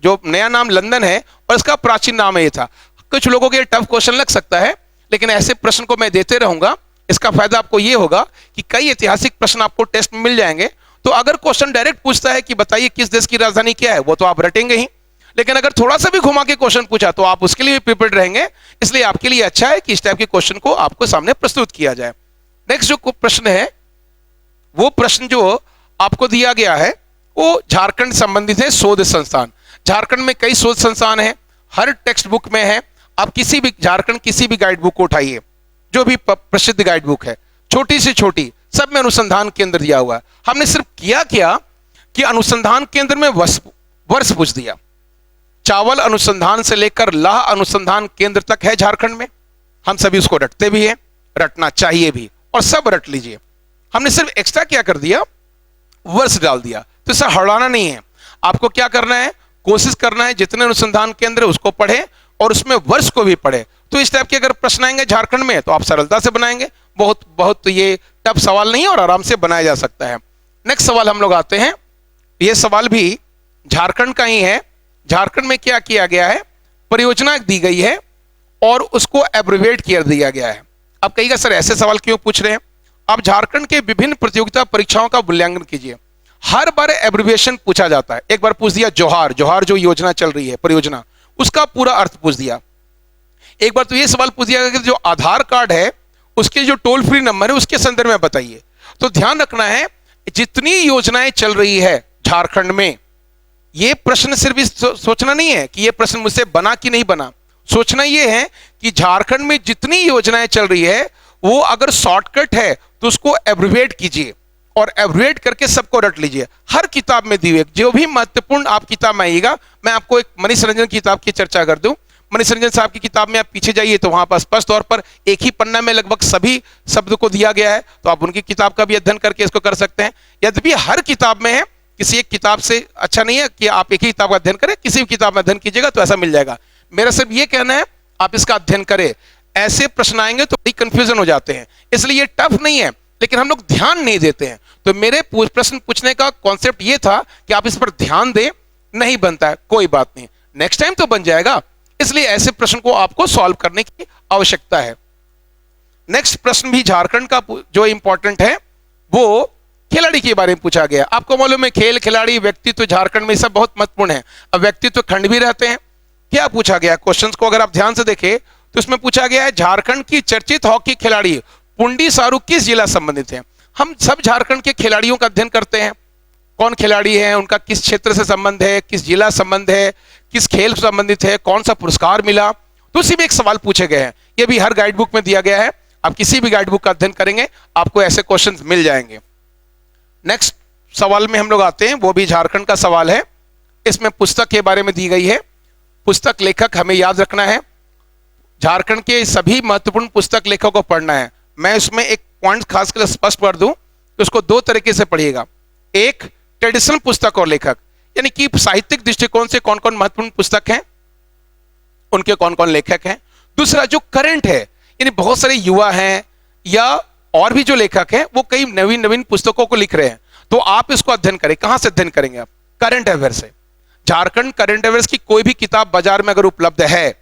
जो नया नाम लंदन है और इसका प्राचीन नाम ये था। कुछ लोगों के टफ क्वेश्चन लग सकता है, लेकिन ऐसे प्रश्न को मैं देते रहूंगा। इसका फायदा आपको ये होगा कि कई ऐतिहासिक प्रश्न आपको टेस्ट में मिल जाएंगे। तो अगर क्वेश्चन डायरेक्ट पूछता है कि बताइए किस देश की राजधानी क्या है, वो तो आप रटेंगे ही, लेकिन अगर थोड़ा सा भी घुमा के क्वेश्चन पूछा तो आप उसके लिए भी प्रिपेयर्ड रहेंगे। इसलिए आपके लिए अच्छा है कि इस टाइप के क्वेश्चन को आपको सामने प्रस्तुत किया जाए। नेक्स्ट जो प्रश्न है वो प्रश्न जो आपको दिया गया है वो झारखंड संबंधित है। शोध संस्थान, झारखंड में कई शोध संस्थान है, हर टेक्स्ट बुक में है। आप किसी भी झारखंड किसी भी गाइड बुक को उठाइए, जो भी प्रसिद्ध गाइड बुक है, छोटी से छोटी, सब में अनुसंधान केंद्र दिया हुआ है। हमने सिर्फ किया क्या कि अनुसंधान केंद्र में वर्ष पूछ दिया। चावल अनुसंधान से लेकर लाह अनुसंधान केंद्र तक है झारखंड में। हम सभी उसको रटते भी हैं, रटना चाहिए भी, और सब रट लीजिए। हमने सिर्फ एक्स्ट्रा क्या कर दिया, वर्ष डाल दिया। तो इसे हड़ाना नहीं है, आपको क्या करना है, कोशिश करना है जितने अनुसंधान केंद्र उसको पढ़े और उसमें वर्ष को भी पढ़े। तो इस टाइप के अगर प्रश्न आएंगे झारखंड में तो आप सरलता से बनाएंगे। बहुत ये टफ सवाल नहीं है और आराम से बनाया जा सकता है। नेक्स्ट सवाल हम लोग आते हैं, ये सवाल भी झारखंड का ही है। झारखंड में क्या किया गया है, परियोजना दी गई है और उसको एब्रिविएट किया दिया गया है। अब कहिएगा सर ऐसे सवाल क्यों पूछ रहे हैं। आप झारखंड के विभिन्न प्रतियोगिता परीक्षाओं का मूल्यांकन कीजिए, हर बार एब्रिविएशन पूछा जाता है। एक बार पूछ दिया जोहार, जोहार जो योजना चल रही है परियोजना, उसका पूरा अर्थ पूछ दिया। एक बार तो ये सवाल पूछ दिया कि जो आधार कार्ड है उसके जो टोल फ्री नंबर है उसके संदर्भ में बताइए। तो ध्यान रखना है जितनी योजनाएं चल रही है झारखंड में, ये प्रश्न सिर्फ सोचना नहीं है कि ये प्रश्न मुझसे बना कि नहीं बना। सोचना ये है कि झारखंड में जितनी योजनाएं चल रही है वो अगर शॉर्टकट है तो उसको एब्रिविएट कीजिए और एब्रिविएट करके सबको रट लीजिए। हर किताब में दी हुई जो भी महत्वपूर्ण आप किताब में आइएगा, मैं आपको एक मनीष रंजन किताब की चर्चा कर दूं। मनीष रंजन साहब की किताब में आप पीछे जाइए तो वहां पर स्पष्ट तौर पर एक ही पन्ना में लगभग सभी शब्द को दिया गया है। तो आप उनकी किताब का भी अध्ययन करके इसको कर सकते हैं। यद्यपि हर किताब में है, किसी एक किताब से अच्छा नहीं है कि आप एक ही किताब का अध्ययन करें, किसी भी किताब में अध्ययन कीजिएगा तो ऐसा मिल जाएगा। मेरा सिर्फ ये कहना है आप इसका अध्ययन करें। ऐसे प्रश्न आएंगे तो बड़ी कंफ्यूजन हो जाते हैं, इसलिए ये टफ नहीं है, लेकिन हम लोग ध्यान नहीं देते हैं। तो मेरे प्रश्न पूछने का कॉन्सेप्ट ये था कि आप इस पर ध्यान दें। नहीं बनता है कोई बात नहीं, नेक्स्ट टाइम तो बन जाएगा। इसलिए ऐसे प्रश्न को आपको सॉल्व करने की आवश्यकता है। नेक्स्ट प्रश्न भी झारखंड का जो इंपॉर्टेंट है वो खिलाड़ी के बारे में पूछा गया। आपको मालूम है खेल, खिलाड़ी, व्यक्तित्व झारखंड में सब बहुत महत्वपूर्ण है। अब व्यक्तित्व खंड भी रहते हैं। क्या पूछा गया क्वेश्चंस को अगर आप ध्यान से देखें तो इसमें पूछा गया है झारखंड की चर्चित हॉकी खिलाड़ी पुंडी सारू किस जिला संबंधित है। हम सब झारखंड के खिलाड़ियों का अध्ययन करते हैं, कौन खिलाड़ी है, उनका किस क्षेत्र से संबंध है, किस जिला संबंध है, किस खेल से संबंधित है, कौन सा पुरस्कार मिला। तो उसी में एक सवाल पूछे गए हैं। ये भी हर गाइड बुक में दिया गया है। आप किसी भी गाइड बुक का अध्ययन करेंगे आपको ऐसे क्वेश्चन मिल जाएंगे। नेक्स्ट सवाल में हम लोग आते हैं, वो भी झारखंड का सवाल है। इसमें पुस्तक के बारे में दी गई है। पुस्तक लेखक हमें याद रखना है, झारखंड के सभी महत्वपूर्ण पुस्तक लेखकों को पढ़ना है। मैं इसमें एक पॉइंट खास कर स्पष्ट कर दूं तो उसको दो तरीके से पढ़िएगा। एक ट्रेडिशनल पुस्तक और लेखक, यानी कि साहित्यिक दृष्टिकोण से कौन कौन महत्वपूर्ण पुस्तक हैं, उनके कौन कौन लेखक हैं। दूसरा जो करंट है, यानी बहुत सारे युवा हैं या और भी जो लेखक हैं वो कई नवीन नवीन पुस्तकों को लिख रहे हैं। तो आप इसको अध्ययन करें। कहां से अध्ययन करेंगे आप? करंट अफेयर से। झारखंड करंट अफेयर्स की कोई भी किताब बाजार में अगर उपलब्ध है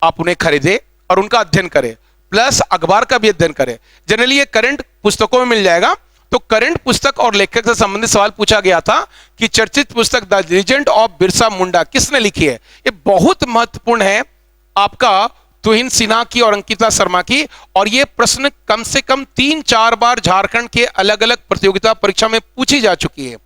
आप उन्हें खरीदें और उनका अध्ययन करें, प्लस अखबार का भी अध्ययन करें। जनरली ये करंट पुस्तकों में मिल जाएगा। तो करंट पुस्तक और लेखक से संबंधित सवाल पूछा गया था कि चर्चित पुस्तक the legend of Birsa Munda किसने लिखी है। ये बहुत महत्वपूर्ण है, आपका तुहिन सिन्हा की और अंकिता शर्मा की। और ये प्रश्न कम से कम 3-4 बार झारखंड के अलग अलग प्रतियोगिता परीक्षा में पूछी जा चुकी है।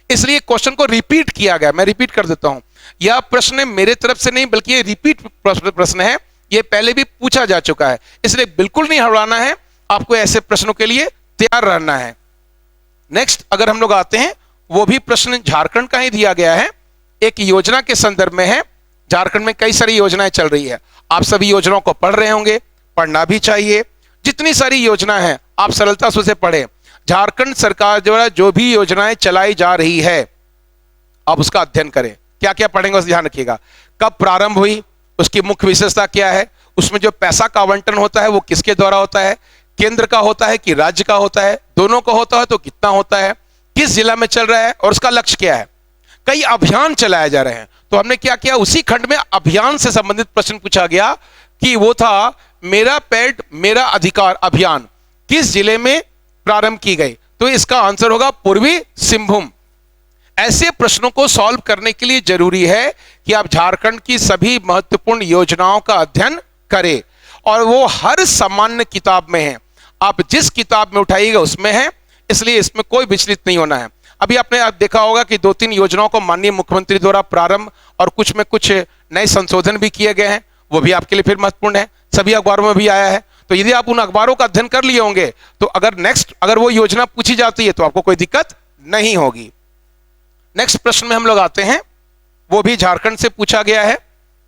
इसलिए क्वेश्चन को रिपीट किया गया। मैं रिपीट कर देता हूं, यह प्रश्न मेरे तरफ से नहीं बल्कि ये रिपीट प्रश्न है, ये पहले भी पूछा जा चुका है, इसलिए बिल्कुल नहीं हड़बड़ाना है, आपको ऐसे प्रश्नों के लिए तैयार रहना है। नेक्स्ट अगर हम लोग आते हैं, वो भी प्रश्न झारखंड का ही दिया गया है, एक योजना के संदर्भ में है। झारखंड में कई सारी योजनाएं चल रही है, आप सभी योजनाओं को पढ़ रहे होंगे, पढ़ना भी चाहिए। जितनी सारी योजना है आप सरलता से उसे पढ़ें। झारखंड सरकार द्वारा जो भी योजनाएं चलाई जा रही है आप उसका अध्ययन करें। क्या क्या पढ़ेंगे उस ध्यान रखिएगा। कब प्रारंभ हुई, उसकी मुख्य विशेषता क्या है, उसमें जो पैसा का आवंटन होता है वो किसके द्वारा होता है, केंद्र का होता है कि राज्य का होता है, दोनों का होता है तो कितना होता है, किस जिला में चल रहा है और उसका लक्ष्य क्या है। कई अभियान चलाए जा रहे हैं, तो हमने क्या किया, उसी खंड में अभियान से संबंधित प्रश्न पूछा गया कि वो था मेरा पेट मेरा अधिकार अभियान किस जिले में प्रारंभ की गई, तो इसका आंसर होगा पूर्वी सिंहभूम। ऐसे प्रश्नों को सॉल्व करने के लिए जरूरी है कि आप झारखंड की सभी महत्वपूर्ण योजनाओं का अध्ययन करें, और वो हर सामान्य किताब में है, आप जिस किताब में उठाइएगा उसमें है, इसलिए इसमें कोई विचलित नहीं होना है। अभी आपने देखा होगा कि 2-3 योजनाओं को माननीय मुख्यमंत्री द्वारा प्रारंभ और कुछ में कुछ नए संशोधन भी किए गए हैं, वो भी आपके लिए फिर महत्वपूर्ण है, सभी अखबारों में भी आया है। तो यदि आप उन अखबारों का अध्ययन कर लिए होंगे तो अगर वो योजना पूछी जाती है तो आपको कोई दिक्कत नहीं होगी। नेक्स्ट प्रश्न में हम लोग आते हैं, वो भी झारखंड से पूछा गया है,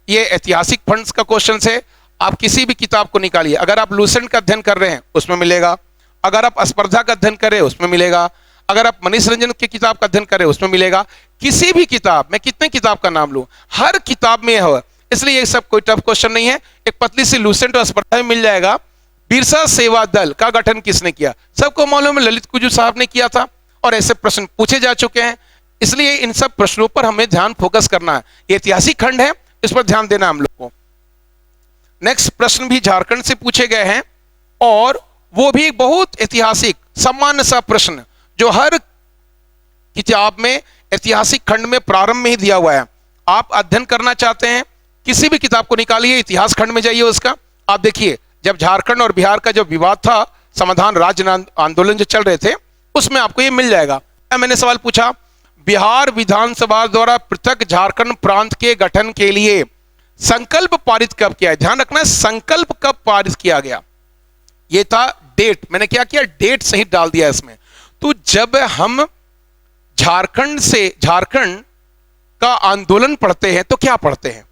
ये ऐतिहासिक फंड्स का क्वेश्चन है। आप किसी भी किताब को निकालिए, अगर आप लूसेंट का अध्ययन कर रहे हैं उसमें मिलेगा, अगर आप स्पर्धा का अध्ययन कर रहे हैं उसमें मिलेगा, अगर आप मनीष रंजन की किताब का अध्ययन कर रहे हैं उसमें मिलेगा। किसी भी किताब, मैं कितने किताब का नाम लूं, हर किताब में है, इसलिए ये सब कोई टफ क्वेश्चन नहीं है। एक पतली सी लूसेंट और स्पर्धा में मिल जाएगा। बिरसा सेवा दल का गठन किसने किया, सबको मालूम है, ललित कुजू साहब ने किया था, और ऐसे प्रश्न पूछे जा चुके हैं, इसलिए इन सब प्रश्नों पर हमें ध्यान फोकस करना है। ये ऐतिहासिक खंड है, इस पर ध्यान देना हम लोग को। नेक्स्ट प्रश्न भी झारखंड से पूछे गए हैं, और वो भी बहुत ऐतिहासिक सामान्य सा प्रश्न जो हर किताब में ऐतिहासिक खंड में प्रारंभ में ही दिया हुआ है। आप अध्ययन करना चाहते हैं, किसी भी किताब को निकालिए, इतिहास खंड में जाइए उसका, आप देखिए जब झारखंड और बिहार का जो विवाद था, समाधान राज्य आंदोलन जो चल रहे थे, उसमें आपको ये मिल जाएगा। मैंने सवाल पूछा, बिहार विधानसभा द्वारा पृथक झारखंड प्रांत के गठन के लिए संकल्प पारित कब किया है, ध्यान रखना है, संकल्प कब पारित किया गया, ये था डेट। मैंने क्या किया, डेट सही डाल दिया इसमें। तो जब हम झारखंड का आंदोलन पढ़ते हैं तो क्या पढ़ते हैं,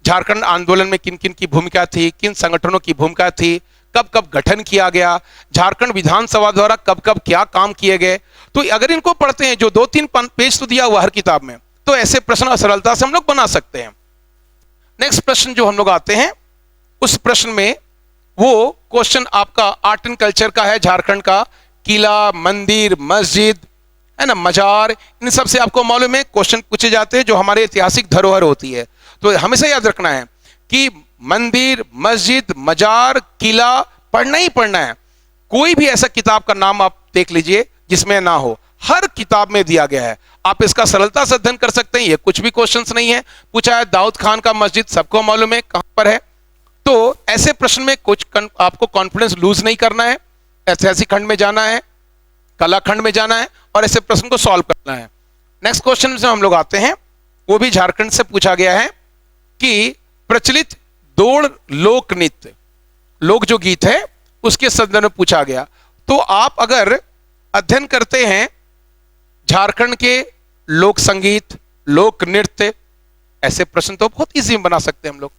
झारखंड आंदोलन में किन किन की भूमिका थी, किन संगठनों की भूमिका थी, कब कब गठन किया गया, झारखंड विधानसभा द्वारा कब कब क्या काम किए गए। तो अगर इनको पढ़ते हैं, जो 2-3 पेज तो दिया हुआ हर किताब में, तो ऐसे प्रश्न सरलता से हम लोग बना सकते हैं। नेक्स्ट प्रश्न जो हम लोग आते हैं, उस प्रश्न में वो क्वेश्चन आपका आर्ट एंड कल्चर का है, झारखंड का किला, मंदिर, मस्जिद है ना, मजार, इन सब से आपको मालूम है क्वेश्चन पूछे जाते हैं जो हमारे ऐतिहासिक धरोहर होती है। तो हमेशा याद रखना है कि मंदिर, मस्जिद, मजार, किला पढ़ना ही पढ़ना है। कोई भी ऐसा किताब का नाम आप देख लीजिए जिसमें ना हो, हर किताब में दिया गया है, आप इसका सरलता से अध्ययन कर सकते हैं। ये कुछ भी क्वेश्चंस नहीं है। पूछा है दाऊद खान का मस्जिद, सबको मालूम है कहां पर है। तो ऐसे प्रश्न में कुछ आपको कॉन्फिडेंस लूज नहीं करना है, ऐतिहासिक खंड में जाना है, कला खंड में जाना है और ऐसे प्रश्न को सॉल्व करना है। नेक्स्ट क्वेश्चन से हम लोग आते हैं, वो भी झारखंड से पूछा गया है कि प्रचलित दौड़ लोक नृत्य, लोक जो गीत है उसके संदर्भ में पूछा गया। तो आप अगर अध्ययन करते हैं झारखंड के लोक संगीत, लोक नृत्य, ऐसे प्रश्न तो बहुत इजी में बना सकते हैं हम लोग।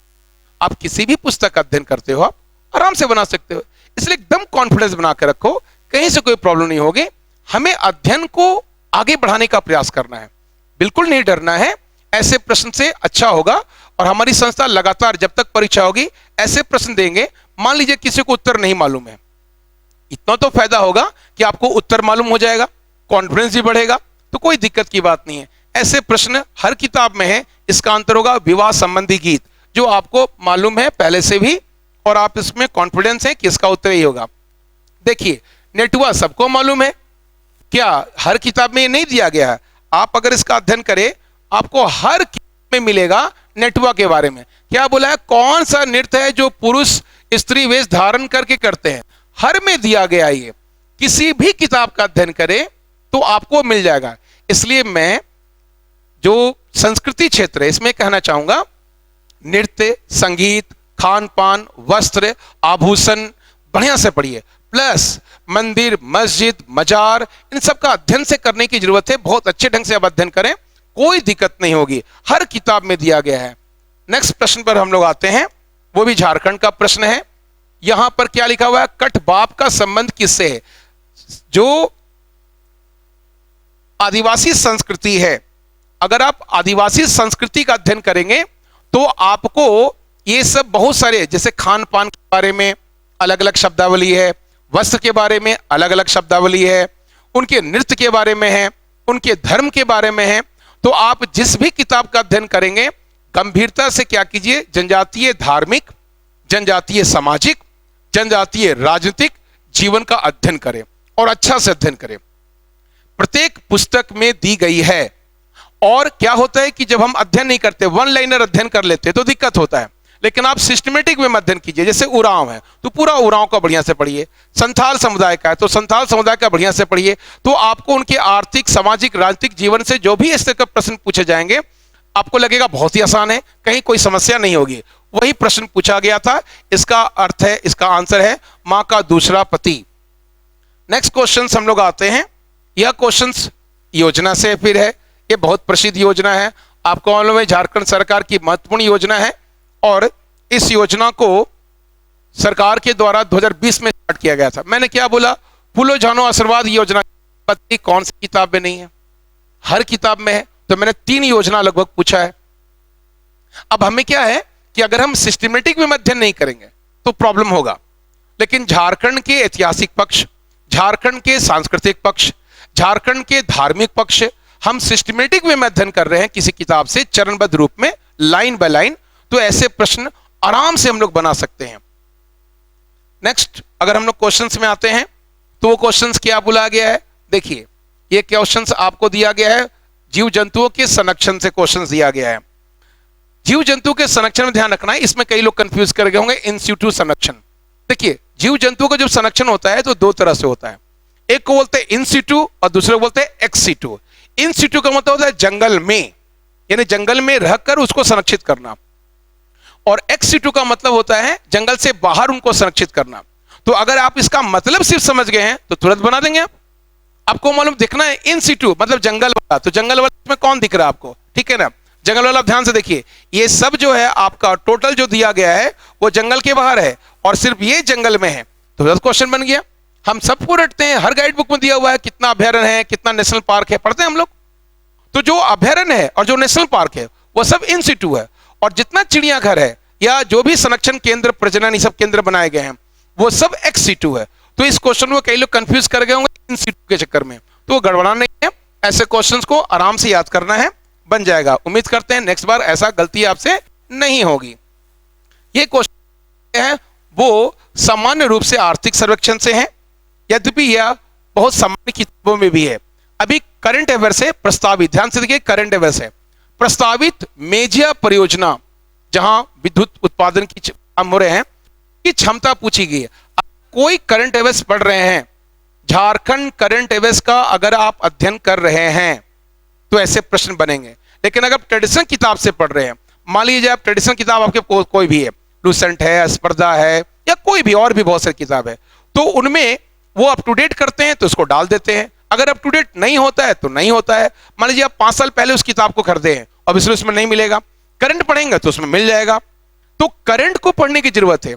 आप किसी भी पुस्तक का अध्ययन करते हो आप आराम से बना सकते हो, इसलिए एकदम कॉन्फिडेंस बना के रखो, कहीं से कोई प्रॉब्लम नहीं होगी। हमें अध्ययन को आगे बढ़ाने का प्रयास करना है, बिल्कुल नहीं डरना है। ऐसे प्रश्न से अच्छा होगा, और हमारी संस्था लगातार जब तक परीक्षा होगी ऐसे प्रश्न देंगे। मान लीजिए किसी को उत्तर नहीं मालूम है, इतना तो फायदा होगा कि आपको उत्तर मालूम हो जाएगा, कॉन्फिडेंस भी बढ़ेगा, तो कोई दिक्कत की बात नहीं है। ऐसे प्रश्न हर किताब में है। इसका अंतर होगा विवाह संबंधी गीत, जो आपको मालूम है पहले से भी, और आप इसमें कॉन्फिडेंस है कि इसका उत्तर ही होगा। देखिए नेटुआ सबको मालूम है, क्या हर किताब में ये नहीं दिया गया है। आप अगर इसका अध्ययन करें आपको हर किताब में मिलेगा नेटुआ के बारे में। क्या बोला है, कौन सा नृत्य है जो पुरुष स्त्री वेश धारण करके करते हैं, हर में दिया गया। ये किसी भी किताब का अध्ययन करें तो आपको मिल जाएगा। इसलिए मैं जो संस्कृति क्षेत्र है इसमें कहना चाहूंगा, नृत्य, संगीत, खान पान, वस्त्र, आभूषण बढ़िया से पढ़िए, प्लस मंदिर, मस्जिद, मजार, इन सब का अध्ययन से करने की जरूरत है। बहुत अच्छे ढंग से आप अध्ययन करें, कोई दिक्कत नहीं होगी, हर किताब में दिया गया है। नेक्स्ट प्रश्न पर हम लोग आते हैं, वो भी झारखंड का प्रश्न है। यहां पर क्या लिखा हुआ है, कट बाप का संबंध किससे है? जो आदिवासी संस्कृति है, अगर आप आदिवासी संस्कृति का अध्ययन करेंगे तो आपको ये सब बहुत सारे, जैसे खान पान के बारे में अलग अलग शब्दावली है, वस्त्र के बारे में अलग अलग शब्दावली है, उनके नृत्य के बारे में है, उनके धर्म के बारे में है। तो आप जिस भी किताब का अध्ययन करेंगे गंभीरता से क्या कीजिए, जनजातीय धार्मिक, जनजातीय सामाजिक, जनजातीय राजनीतिक जीवन का अध्ययन करें और अच्छा से अध्ययन करें। प्रत्येक पुस्तक में दी गई है। और क्या होता है कि जब हम अध्ययन नहीं करते, वन लाइनर अध्ययन कर लेते तो दिक्कत होता है, लेकिन आप सिस्टमेटिक वे में अध्ययन कीजिए। जैसे उरांव है तो पूरा उरांव का बढ़िया से पढ़िए, संथाल समुदाय का है तो संथाल समुदाय का बढ़िया से पढ़िए। तो आपको उनके आर्थिक, सामाजिक, राजनीतिक जीवन से जो भी इस तरह के प्रश्न पूछे जाएंगे आपको लगेगा बहुत ही आसान है, कहीं कोई समस्या नहीं होगी। वही प्रश्न पूछा गया था, इसका अर्थ है, इसका आंसर है मां का दूसरा पति। नेक्स्ट क्वेश्चन हम लोग आते हैं। यह क्वेश्चन योजना से फिर है, ये बहुत प्रसिद्ध योजना है, आपको मालूम है झारखंड सरकार की महत्वपूर्ण योजना है और इस योजना को सरकार के द्वारा 2020 में स्टार्ट किया गया था। मैंने क्या बोला, फूलो जानो आशीर्वाद योजना पति कौन सी किताब में नहीं है? हर किताब में है। तो मैंने 3 योजना लगभग पूछा है। अब हमें क्या है कि अगर हम सिस्टमेटिक में अध्ययन नहीं करेंगे तो प्रॉब्लम होगा, लेकिन झारखंड के ऐतिहासिक पक्ष, झारखंड के सांस्कृतिक पक्ष, झारखंड के धार्मिक पक्ष हम सिस्टमेटिक वे में अध्ययन कर रहे हैं किसी किताब से, चरणबद्ध रूप में, लाइन बाय लाइन। तो ऐसे प्रश्न आराम से हम लोग बना सकते हैं। नेक्स्ट अगर हम लोग क्वेश्चंस में आते हैं तो वो क्वेश्चंस क्या बोला गया है, देखिए ये क्वेश्चंस आपको दिया गया है, जीव जंतुओं के संरक्षण से क्वेश्चंस दिया गया है। जीव जंतु के संरक्षण में ध्यान रखना है, इसमें कई लोग कंफ्यूज कर गए होंगे इन सिटू संरक्षण। देखिए जीव जंतुओं का जब संरक्षण होता है तो 2 तरह से होता है, एक को बोलते हैं इन सिटू और दूसरे को बोलते हैं एक्स सिटू। इन सिटू का मतलब होता है जंगल में, यानी जंगल में रहकर उसको संरक्षित करना, और एक्स सिटू का मतलब होता है जंगल से बाहर उनको संरक्षित करना। तो अगर आप इसका मतलब सिर्फ समझ गए हैं तो तुरंत बना देंगे आप। आपको मालूम दिखना है इन सिटू मतलब जंगल वाला, तो जंगल वाला में कौन दिख रहा है आपको, ठीक है ना, जंगल वाला। ध्यान से देखिए, ये सब जो है आपका टोटल जो दिया गया है वो जंगल के बाहर है और सिर्फ ये जंगल में है। तो क्वेश्चन बन गया। हम सबको रटते हैं, हर गाइड बुक में दिया हुआ है कितना अभ्यारण्य है, कितना नेशनल पार्क है, पढ़ते हैं हम लोग। तो जो अभ्यारण्य है और जो नेशनल पार्क है वो सब इन सिटू है, और जितना चिड़ियाघर है या जो भी संरक्षण केंद्र, प्रजनन, ये सब केंद्र बनाए गए हैं वो सब एक्स सिटू है। तो इस क्वेश्चन को कई लोग कंफ्यूज कर गए होंगे इन सिटू के चक्कर में, तो वो गड़बड़ा नहीं है। ऐसे क्वेश्चंस को आराम से याद करना है, बन जाएगा। उम्मीद करते हैं नेक्स्ट बार ऐसा गलती आपसे नहीं होगी। ये क्वेश्चन है वो सामान्य रूप से आर्थिक सर्वेक्षण से है, यद्यपि यह बहुत सामान्य किताबों में भी है। अभी करंट अफेयर से प्रस्तावित, ध्यान से देखिए, करंट अफेयर से प्रस्तावित मेजिया परियोजना जहां विद्युत उत्पादन की काम हो रहे हैं की क्षमता पूछी गई है। कोई करंट अफेयर्स पढ़ रहे हैं, झारखंड करंट अफेयर्स का अगर आप अध्ययन कर रहे हैं तो ऐसे प्रश्न बनेंगे। लेकिन अगर आप ट्रेडिशनल किताब से पढ़ रहे हैं, मान लीजिए आप ट्रेडिशनल किताब आपके कोई भी है, लूसेंट है, स्पर्धा है, या कोई भी और भी बहुत सारी किताब है, तो उनमें वो अप टू डेट करते हैं तो उसको डाल देते हैं। अगर अप टू डेट नहीं होता है तो नहीं होता है। मान लीजिए आप 5 साल पहले उस किताब को खरीदे हैं, अब इसलिए उसमें नहीं मिलेगा, करंट पढ़ेंगे तो उसमें मिल जाएगा। तो करंट को पढ़ने की जरूरत है,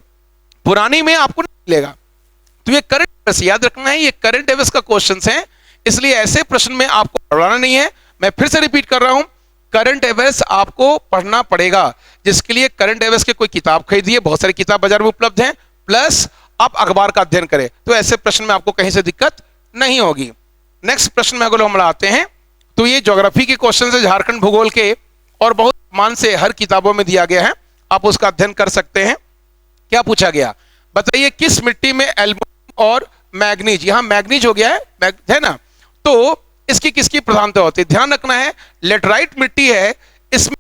पुरानी में आपको नहीं मिलेगा। तो ये करंट अफेयर्स याद रखना है, ये करंट अफेयर्स का क्वेश्चन है, इसलिए ऐसे प्रश्न में आपको पढ़ाना नहीं है। मैं फिर से रिपीट कर रहा हूं, करंट अफेयर्स आपको पढ़ना पड़ेगा, जिसके लिए करंट अफेयर्स की कोई किताब खरीदिए, बहुत सारी किताब बाजार में उपलब्ध हैं, प्लस आप अखबार का अध्ययन करें, तो ऐसे प्रश्न में आपको कहीं से दिक्कत नहीं होगी। नेक्स्ट प्रश्न में अगर हम आते हैं तो ये ज्योग्राफी के क्वेश्चन है, झारखंड भूगोल के, और बहुत मान से हर किताबों में दिया गया है, आप उसका अध्ययन कर सकते हैं। क्या पूछा गया, बताइए किस मिट्टी में एल्युमिनियम और मैग्नीज, यहां मैग्नीज हो गया है ना, तो इसकी किसकी प्रधानता होती है? ध्यान रखना है, लेटराइट मिट्टी है, इसमें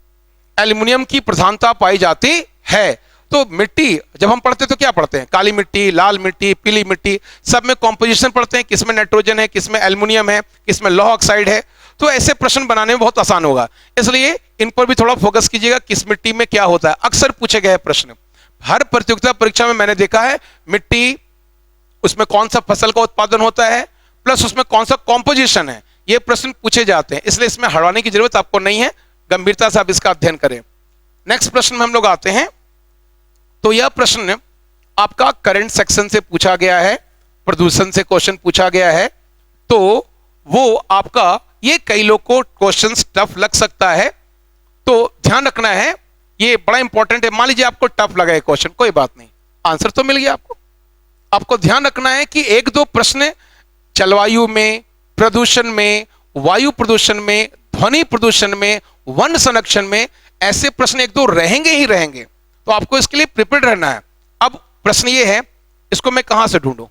एल्युमिनियम की प्रधानता पाई जाती है। तो मिट्टी जब हम पढ़ते हैं तो क्या पढ़ते हैं? काली मिट्टी, लाल मिट्टी, पीली मिट्टी, सब में कॉम्पोजिशन पढ़ते हैं, किसमें नाइट्रोजन है, किसमें एल्युमिनियम है, किसमें लौह ऑक्साइड है। तो ऐसे प्रश्न बनाने में बहुत आसान होगा। इसलिए इन पर भी थोड़ा फोकस कीजिएगा, किस मिट्टी में क्या होता है। अक्सर पूछे गए प्रश्न हर प्रतियोगिता परीक्षा में मैंने देखा है, मिट्टी, उसमें कौन सा फसल का उत्पादन होता है, प्लस उसमें कौन सा कॉम्पोजिशन है, ये प्रश्न पूछे जाते हैं। इसलिए इसमें हड़वाने की जरूरत आपको नहीं है, गंभीरता से आप इसका अध्ययन करें। नेक्स्ट प्रश्न में हम लोग आते हैं। तो यह प्रश्न आपका करंट सेक्शन से पूछा गया है, प्रदूषण से क्वेश्चन पूछा गया है। तो वो आपका, ये कई लोग को क्वेश्चन टफ लग सकता है, तो ध्यान रखना है, ये बड़ा इंपॉर्टेंट है। मान लीजिए आपको टफ लगा है क्वेश्चन, कोई बात नहीं, आंसर तो मिल गया आपको। आपको ध्यान रखना है कि एक दो प्रश्न जलवायु में, प्रदूषण में, वायु प्रदूषण में, ध्वनि प्रदूषण में, वन संरक्षण में, ऐसे प्रश्न एक दो रहेंगे ही रहेंगे, तो आपको इसके लिए प्रिपेयर्ड रहना है। अब प्रश्न ये है, इसको मैं कहां से ढूंढूं?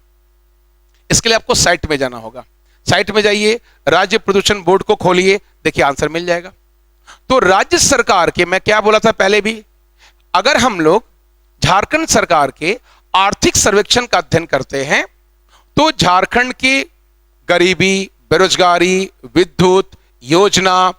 इसके लिए आपको साइट में जाना होगा। साइट में जाइए, राज्य प्रदूषण बोर्ड को खोलिए, देखिए आंसर मिल जाएगा। तो राज्य सरकार के, मैं क्या बोला था पहले भी, अगर हम लोग झारखंड सरकार के आर्थिक सर्वेक्षण का अध्ययन करते हैं तो झारखंड की गरीबी, बेरोजगारी, विद्युत योजना,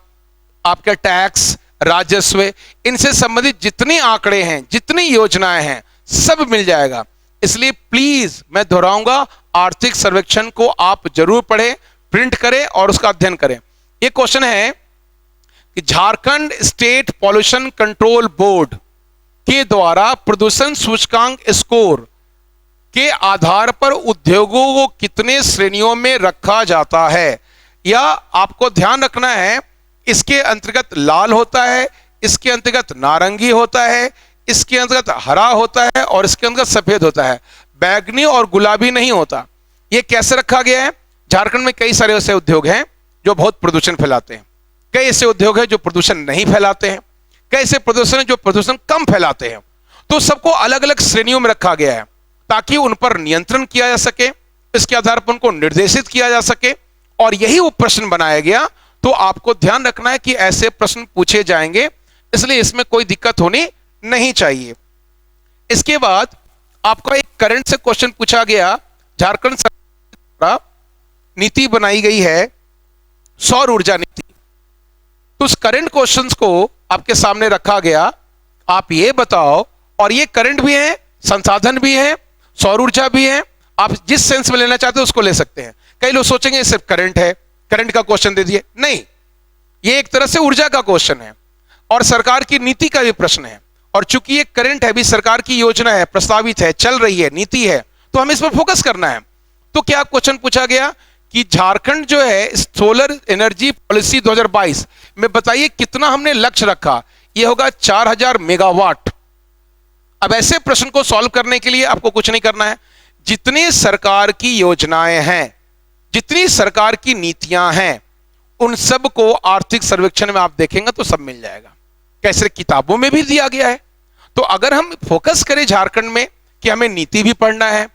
आपका टैक्स, राजस्व, इनसे संबंधित जितने आंकड़े हैं, जितनी योजनाएं हैं, सब मिल जाएगा। इसलिए प्लीज मैं दोहराऊंगा, आर्थिक सर्वेक्षण को आप जरूर पढ़ें, प्रिंट करें और उसका अध्ययन करें। यह क्वेश्चन है कि Jharkhand state pollution control board के द्वारा प्रदूषण सूचकांक स्कोर के आधार पर उद्योगों को कितने श्रेणियों में रखा जाता है, या आपको ध्यान रखना है, इसके अंतर्गत लाल होता है, इसके अंतर्गत नारंगी होता है, इसके अंतर्गत हरा होता है और इसके अंतर्गत सफेद होता है, बैगनी और गुलाबी नहीं होता। यह कैसे रखा गया है? झारखंड में कई सारे ऐसे उद्योग हैं जो बहुत प्रदूषण फैलाते हैं, कई ऐसे उद्योग हैं जो प्रदूषण नहीं फैलाते हैं, कई ऐसे प्रदूषण जो प्रदूषण कम फैलाते हैं। तो सबको अलग अलग श्रेणियों में रखा गया है ताकि उन पर नियंत्रण किया जा सके, इसके आधार पर उनको निर्देशित किया जा सके, और यही वो प्रश्न बनाया गया। तो आपको ध्यान रखना है कि ऐसे प्रश्न पूछे जाएंगे, इसलिए इसमें कोई दिक्कत होनी नहीं चाहिए। इसके बाद आपका एक करंट से क्वेश्चन पूछा गया, झारखंड सरकार द्वारा नीति बनाई गई है सौर ऊर्जा नीति। तो उस करंट क्वेश्चंस को आपके सामने रखा गया, आप ये बताओ, और ये करंट भी है, संसाधन भी है, सौर ऊर्जा भी है, आप जिस सेंस में लेना चाहते हो उसको ले सकते हैं। कई लोग सोचेंगे सिर्फ करंट है, करंट का क्वेश्चन दे दिए, नहीं, ये एक तरह से ऊर्जा का क्वेश्चन है और सरकार की नीति का भी प्रश्न है। और चूंकि ये करंट है, भी सरकार की योजना है, प्रस्तावित है, चल रही है, नीति है, तो हमें इस पर फोकस करना है। तो क्या क्वेश्चन पूछा गया कि झारखंड जो है सोलर एनर्जी पॉलिसी 2022 में बताइए कितना हमने लक्ष्य रखा? यह होगा 4000 मेगावाट। अब ऐसे प्रश्न को सॉल्व करने के लिए आपको कुछ नहीं करना है, जितनी सरकार की योजनाएं हैं, जितनी सरकार की नीतियां हैं, उन सब को आर्थिक सर्वेक्षण में आप देखेंगे तो सब मिल जाएगा। कैसे किताबों में भी दिया गया है। तो अगर हम फोकस करें झारखंड में कि हमें नीति भी पढ़ना है,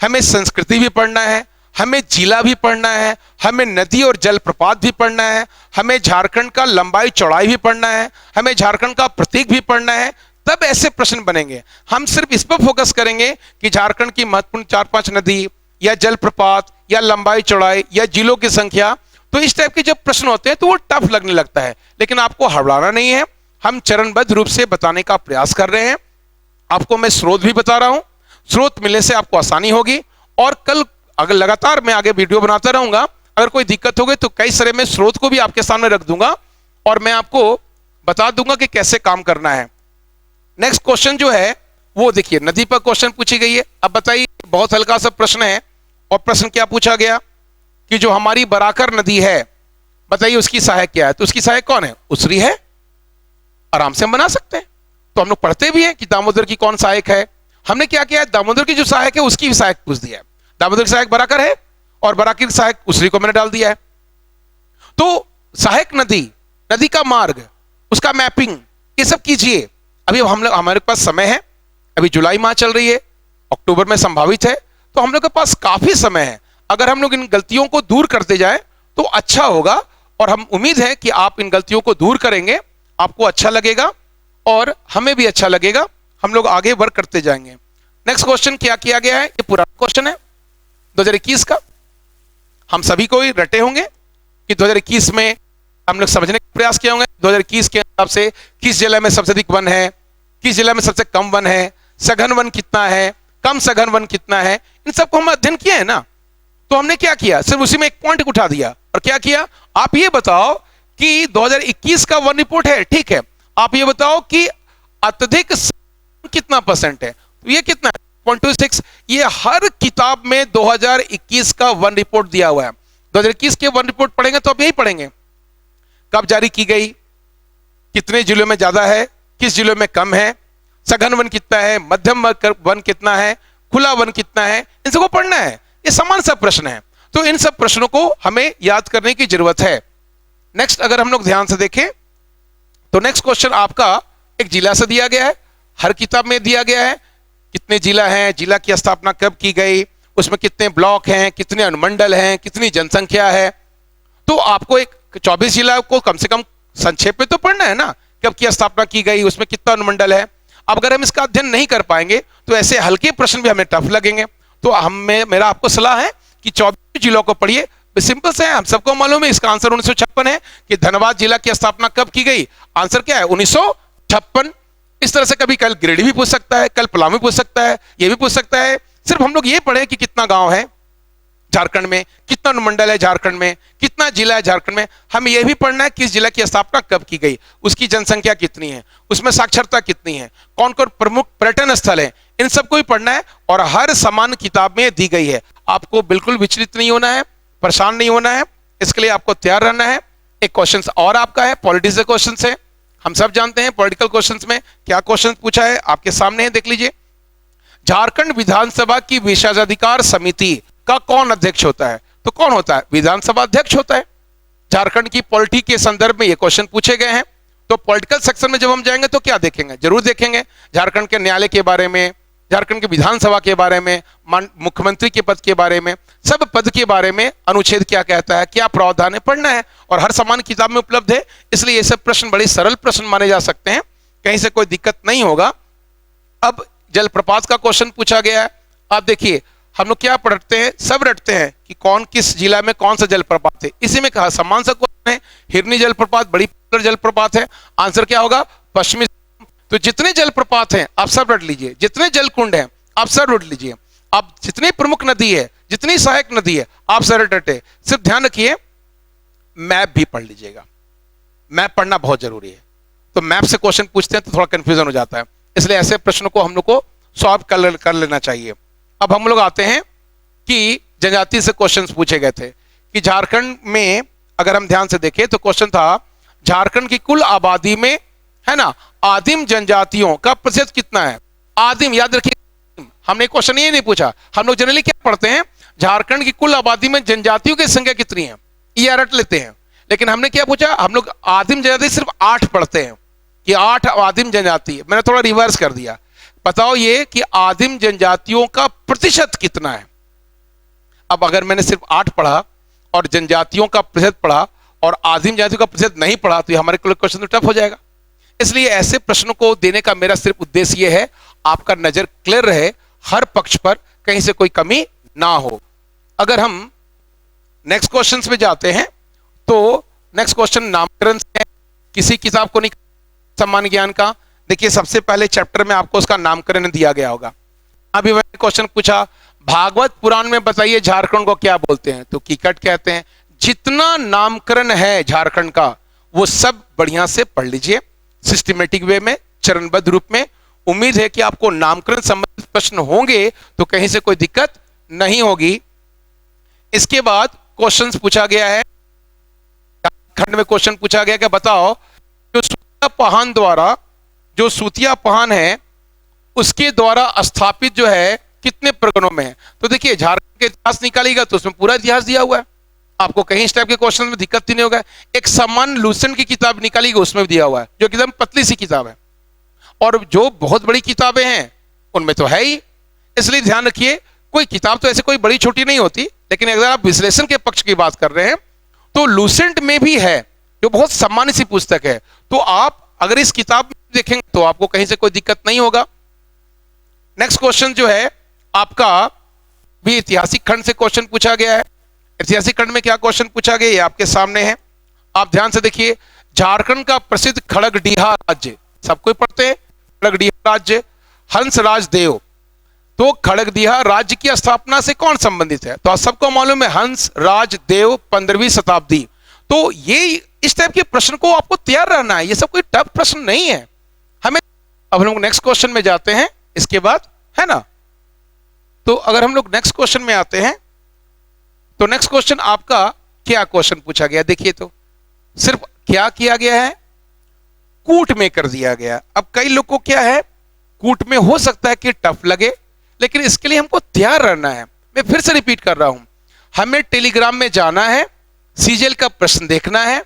हमें संस्कृति भी पढ़ना है, हमें जिला भी पढ़ना है, हमें नदी और जलप्रपात भी पढ़ना है, हमें झारखंड का लंबाई चौड़ाई भी पढ़ना है, हमें झारखंड का प्रतीक भी पढ़ना है, तब ऐसे प्रश्न बनेंगे। हम सिर्फ इस पर फोकस करेंगे कि झारखंड की महत्वपूर्ण 4-5 नदी या जलप्रपात या लंबाई चौड़ाई या जिलों की संख्या, तो इस टाइप के जब प्रश्न होते हैं तो वो टफ लगने लगता है। लेकिन आपको हड़बड़ाना नहीं है, हम चरणबद्ध रूप से बताने का प्रयास कर रहे हैं। आपको मैं स्रोत भी बता रहा हूं, स्रोत मिलने से आपको आसानी होगी। और कल अगर लगातार मैं आगे वीडियो बनाता रहूंगा, अगर कोई दिक्कत हो गई तो कई सारे मैं स्रोत को भी आपके सामने रख दूंगा और मैं आपको बता दूंगा कि कैसे काम करना है। नेक्स्ट क्वेश्चन जो है वो देखिए, नदी पर क्वेश्चन पूछी गई है। अब बताइए, बहुत हल्का सा प्रश्न है, और प्रश्न क्या पूछा गया कि जो हमारी बराकर नदी है, बताइए उसकी सहायक क्या है? तो उसकी सहायक कौन है? उसरी है। आराम से हम बना सकते हैं। तो हम लोग पढ़ते भी हैं कि दामोदर की कौन सहायक है। हमने क्या किया है, दामोदर की जो सहायक है उसकी भी सहायक पूछ दिया है। दामोदर की सहायक बराकर है और बराकर की सहायक उसरी को मैंने डाल दिया है। तो सहायक नदी, नदी का मार्ग, उसका मैपिंग, ये सब कीजिए। अभी हम लोग, हमारे पास समय है, अभी जुलाई माह चल रही है, अक्टूबर में संभावित है, तो हम लोग के पास काफी समय है। अगर हम लोग इन गलतियों को दूर करते जाएं तो अच्छा होगा, और हम उम्मीद है कि आप इन गलतियों को दूर करेंगे, आपको अच्छा लगेगा और हमें भी अच्छा लगेगा, हम लोग आगे वर्क करते जाएंगे। नेक्स्ट क्वेश्चन क्या किया गया है, ये पुराना क्वेश्चन है 2021 का। हम सभी को ही रटे होंगे कि 2021 में हम लोग समझने का प्रयास किए होंगे 2021 के हिसाब से किस जिले में सबसे अधिक वन है, किस जिले में सबसे कम वन है, सघन वन कितना है, कम सघन वन कितना है, इन सबको हम अध्ययन किए हैं ना। तो हमने क्या किया, सिर्फ उसी में एक पॉइंट उठा दिया और क्या किया, आप ये बताओ कि 2021 का वन रिपोर्ट है, ठीक है, आप ये बताओ कि अत्यधिक कितना परसेंट है, तो ये कितना है 0.26। ये हर किताब में 2021 का वन रिपोर्ट दिया हुआ है। 2021 के वन रिपोर्ट पढ़ेंगे तो अब यही पढ़ेंगे, कब जारी की गई, कितने जिलों में ज्यादा है, किस जिलों में कम है, सघन वन कितना है, मध्यम वन कितना है, खुला वन कितना है, इन सबको पढ़ना है। ये समान सा प्रश्न है, तो इन सब प्रश्नों को हमें याद करने की जरूरत है। नेक्स्ट अगर हम लोग ध्यान से देखें तो नेक्स्ट क्वेश्चन आपका एक जिला से दिया गया है, हर किताब में दिया गया है कितने जिला हैं, जिला की स्थापना कब की गई, उसमें कितने ब्लॉक हैं, कितने अनुमंडल हैं, कितनी जनसंख्या है। तो आपको एक 24 जिला को कम से कम संक्षेप में तो पढ़ना है ना, कब की स्थापना की गई, उसमें कितना अनुमंडल है। अब अगर हम इसका अध्ययन नहीं कर पाएंगे तो ऐसे हल्के प्रश्न भी हमें टफ लगेंगे। तो मेरा आपको सलाह है कि 24 जिलों को पढ़िए, सिंपल से है, हम सबको मालूम है इसका आंसर 1956 है कि धनबाद जिला की स्थापना कब की गई, आंसर क्या है 1956। इस तरह से कभी कल गिरिडीह भी पूछ सकता है, कल पलामू भी पूछ सकता है, ये भी पूछ सकता है। सिर्फ हम लोग ये पढ़े कि कितना गांव है झारखंड में, कितना अनुमंडल है झारखंड में, कितना जिला है झारखंड में। हमें यह भी पढ़ना है किस जिला की स्थापना कब की गई, उसकी जनसंख्या कितनी है, उसमें साक्षरता कितनी है, कौन कौन प्रमुख पर्यटन स्थल है, इन सबको भी पढ़ना है। और हर समान किताब में दी गई है, आपको बिल्कुल विचलित नहीं होना है, परेशान नहीं होना है, इसके लिए आपको तैयार रहना है। एक क्वेश्चन और आपका है पॉलिटिक्स के क्वेश्चन से, हम सब जानते हैं पॉलिटिकल क्वेश्चंस में क्या क्वेश्चन पूछा है, आपके सामने है, देख लीजिए। झारखंड विधानसभा की विशेषाधिकार समिति का कौन अध्यक्ष होता है, तो कौन होता है, विधानसभा अध्यक्ष होता है। झारखंड की पॉलिटी के संदर्भ में ये क्वेश्चन पूछे गए हैं। तो पॉलिटिकल सेक्शन में जब हम जाएंगे तो क्या देखेंगे, जरूर देखेंगे झारखंड के न्यायालय के बारे में, झारखंड की विधानसभा के बारे में, मुख्यमंत्री के पद के बारे में, सब पद के बारे में अनुच्छेद क्या कहता है, क्या प्रावधान है, पढ़ना है। और हर समान किताब में उपलब्ध है, इसलिए ये सब प्रश्न बड़े सरल प्रश्न माने जा सकते हैं, कहीं से कोई दिक्कत नहीं होगा। अब जलप्रपात का क्वेश्चन पूछा गया है। आप देखिए हम लोग क्या पढ़ते हैं, सब रटते हैं कि कौन किस जिला में कौन सा जलप्रपात है, इसी में कहा समान सा क्वेश्चन है। हिरनी जलप्रपात बड़ी पॉपुलर जलप्रपात है, आंसर क्या होगा पश्चिमी। तो जितने जलप्रपात हैं आप सब रट लीजिए, जितने जलकुंड हैं आप सब रट लीजिए, आप जितनी प्रमुख नदी है, जितनी सहायक नदी है आप सब रटे। सिर्फ ध्यान रखिए मैप भी पढ़ लीजिएगा, मैप पढ़ना बहुत जरूरी है। तो मैप से क्वेश्चन पूछते हैं तो थोड़ा कंफ्यूजन हो जाता है, इसलिए ऐसे प्रश्नों को हम लोग को सॉल्व कर लेना चाहिए। अब हम लोग आते हैं कि जनजाति से क्वेश्चंस पूछे गए थे कि झारखंड में अगर हम ध्यान से देखें तो क्वेश्चन था झारखंड की कुल आबादी में है ना आदिम जनजातियों का प्रतिशत कितना है। आदिम याद रखिए, हमने क्वेश्चन ये नहीं पूछा, हम लोग जनरली क्या पढ़ते हैं झारखंड की कुल आबादी में जनजातियों की संख्या कितनी है, ये रट लेते हैं। लेकिन हमने क्या पूछा, हम लोग आदिम जनजाति सिर्फ 8 पढ़ते हैं कि 8 आदिम जनजाति। मैंने थोड़ा रिवर्स कर दिया, बताओ ये कि आदिम जनजातियों का प्रतिशत कितना है। अब अगर मैंने सिर्फ 8 पढ़ा और जनजातियों का प्रतिशत पढ़ा और आदिम जनजातियों का प्रतिशत नहीं पढ़ा तो हमारे क्वेश्चन तो टफ हो जाएगा। इसलिए ऐसे प्रश्नों को देने का मेरा सिर्फ उद्देश्य यह है आपका नजर क्लियर रहे हर पक्ष पर, कहीं से कोई कमी ना हो। अगर हम नेक्स्ट क्वेश्चन पे जाते हैं तो नेक्स्ट क्वेश्चन नामकरण से है, किसी किताब को नहीं सामान्य ज्ञान का। देखिए सबसे पहले चैप्टर में आपको उसका नामकरण दिया गया होगा। अभी मैंने क्वेश्चन पूछा भागवत पुराण में बताइए झारखंड को क्या बोलते हैं, तो कीकट कहते हैं। जितना नामकरण है झारखंड का वो सब बढ़िया से पढ़ लीजिए सिस्टमेटिक वे में, चरणबद्ध रूप में। उम्मीद है कि आपको नामकरण संबंधित प्रश्न होंगे तो कहीं से कोई दिक्कत नहीं होगी। इसके बाद क्वेश्चंस पूछा गया है, खंड में क्वेश्चन पूछा गया कि बताओ जो सूतिया पहान द्वारा, जो सूतिया पहान है उसके द्वारा स्थापित जो है कितने प्रगणों में है। तो देखिए झारखंड का इतिहास निकालिएगा तो उसमें पूरा इतिहास दिया हुआ है, आपको कहीं इस टाइप के क्वेश्चन में दिक्कत ही नहीं होगा। एक समान लूसेंट की किताब निकालिएगा उसमें भी दिया हुआ है, जो एकदम पतली सी किताब है, और जो बहुत बड़ी किताबें हैं उनमें तो है ही। इसलिए ध्यान रखिए कोई किताब तो ऐसे कोई बड़ी छोटी नहीं होती, लेकिन अगर आप विश्लेषण के पक्ष की बात कर रहे हैं तो लूसेंट में भी है जो बहुत सामान्य सी पुस्तक है। तो आप अगर इस किताब में देखेंगे तो आपको कहीं से कोई दिक्कत नहीं होगा। नेक्स्ट क्वेश्चन जो है आपका भी ऐतिहासिक खंड से क्वेश्चन पूछा गया है। ऐतिहासिक खंड में क्या क्वेश्चन पूछा गया ये आपके सामने है। आप ध्यान से देखिए, झारखंड का प्रसिद्ध खड़गडीहा राज्य, सब कोई पढ़ते हैं, खड़गडीहा राज्य, हंसराज देव। तो खड़गडीहा राज्य की स्थापना से कौन संबंधित है? तो आप सबको मालूम है, हंस राज देव, 15वीं शताब्दी। तो ये इस टाइप के प्रश्न को आपको तैयार रहना है, ये सब कोई टफ प्रश्न नहीं है हमें। अब हम लोग नेक्स्ट क्वेश्चन में जाते हैं इसके बाद, है ना। तो अगर हम लोग नेक्स्ट क्वेश्चन में आते हैं, तो नेक्स्ट क्वेश्चन आपका क्या क्वेश्चन पूछा गया, देखिए तो सिर्फ क्या किया गया है, कूट में कर दिया गया। अब कई लोग को क्या है, कूट में हो सकता है कि टफ लगे, लेकिन इसके लिए हमको तैयार रहना है। मैं फिर से रिपीट कर रहा हूं, हमें टेलीग्राम में जाना है, सीजीएल का प्रश्न देखना है,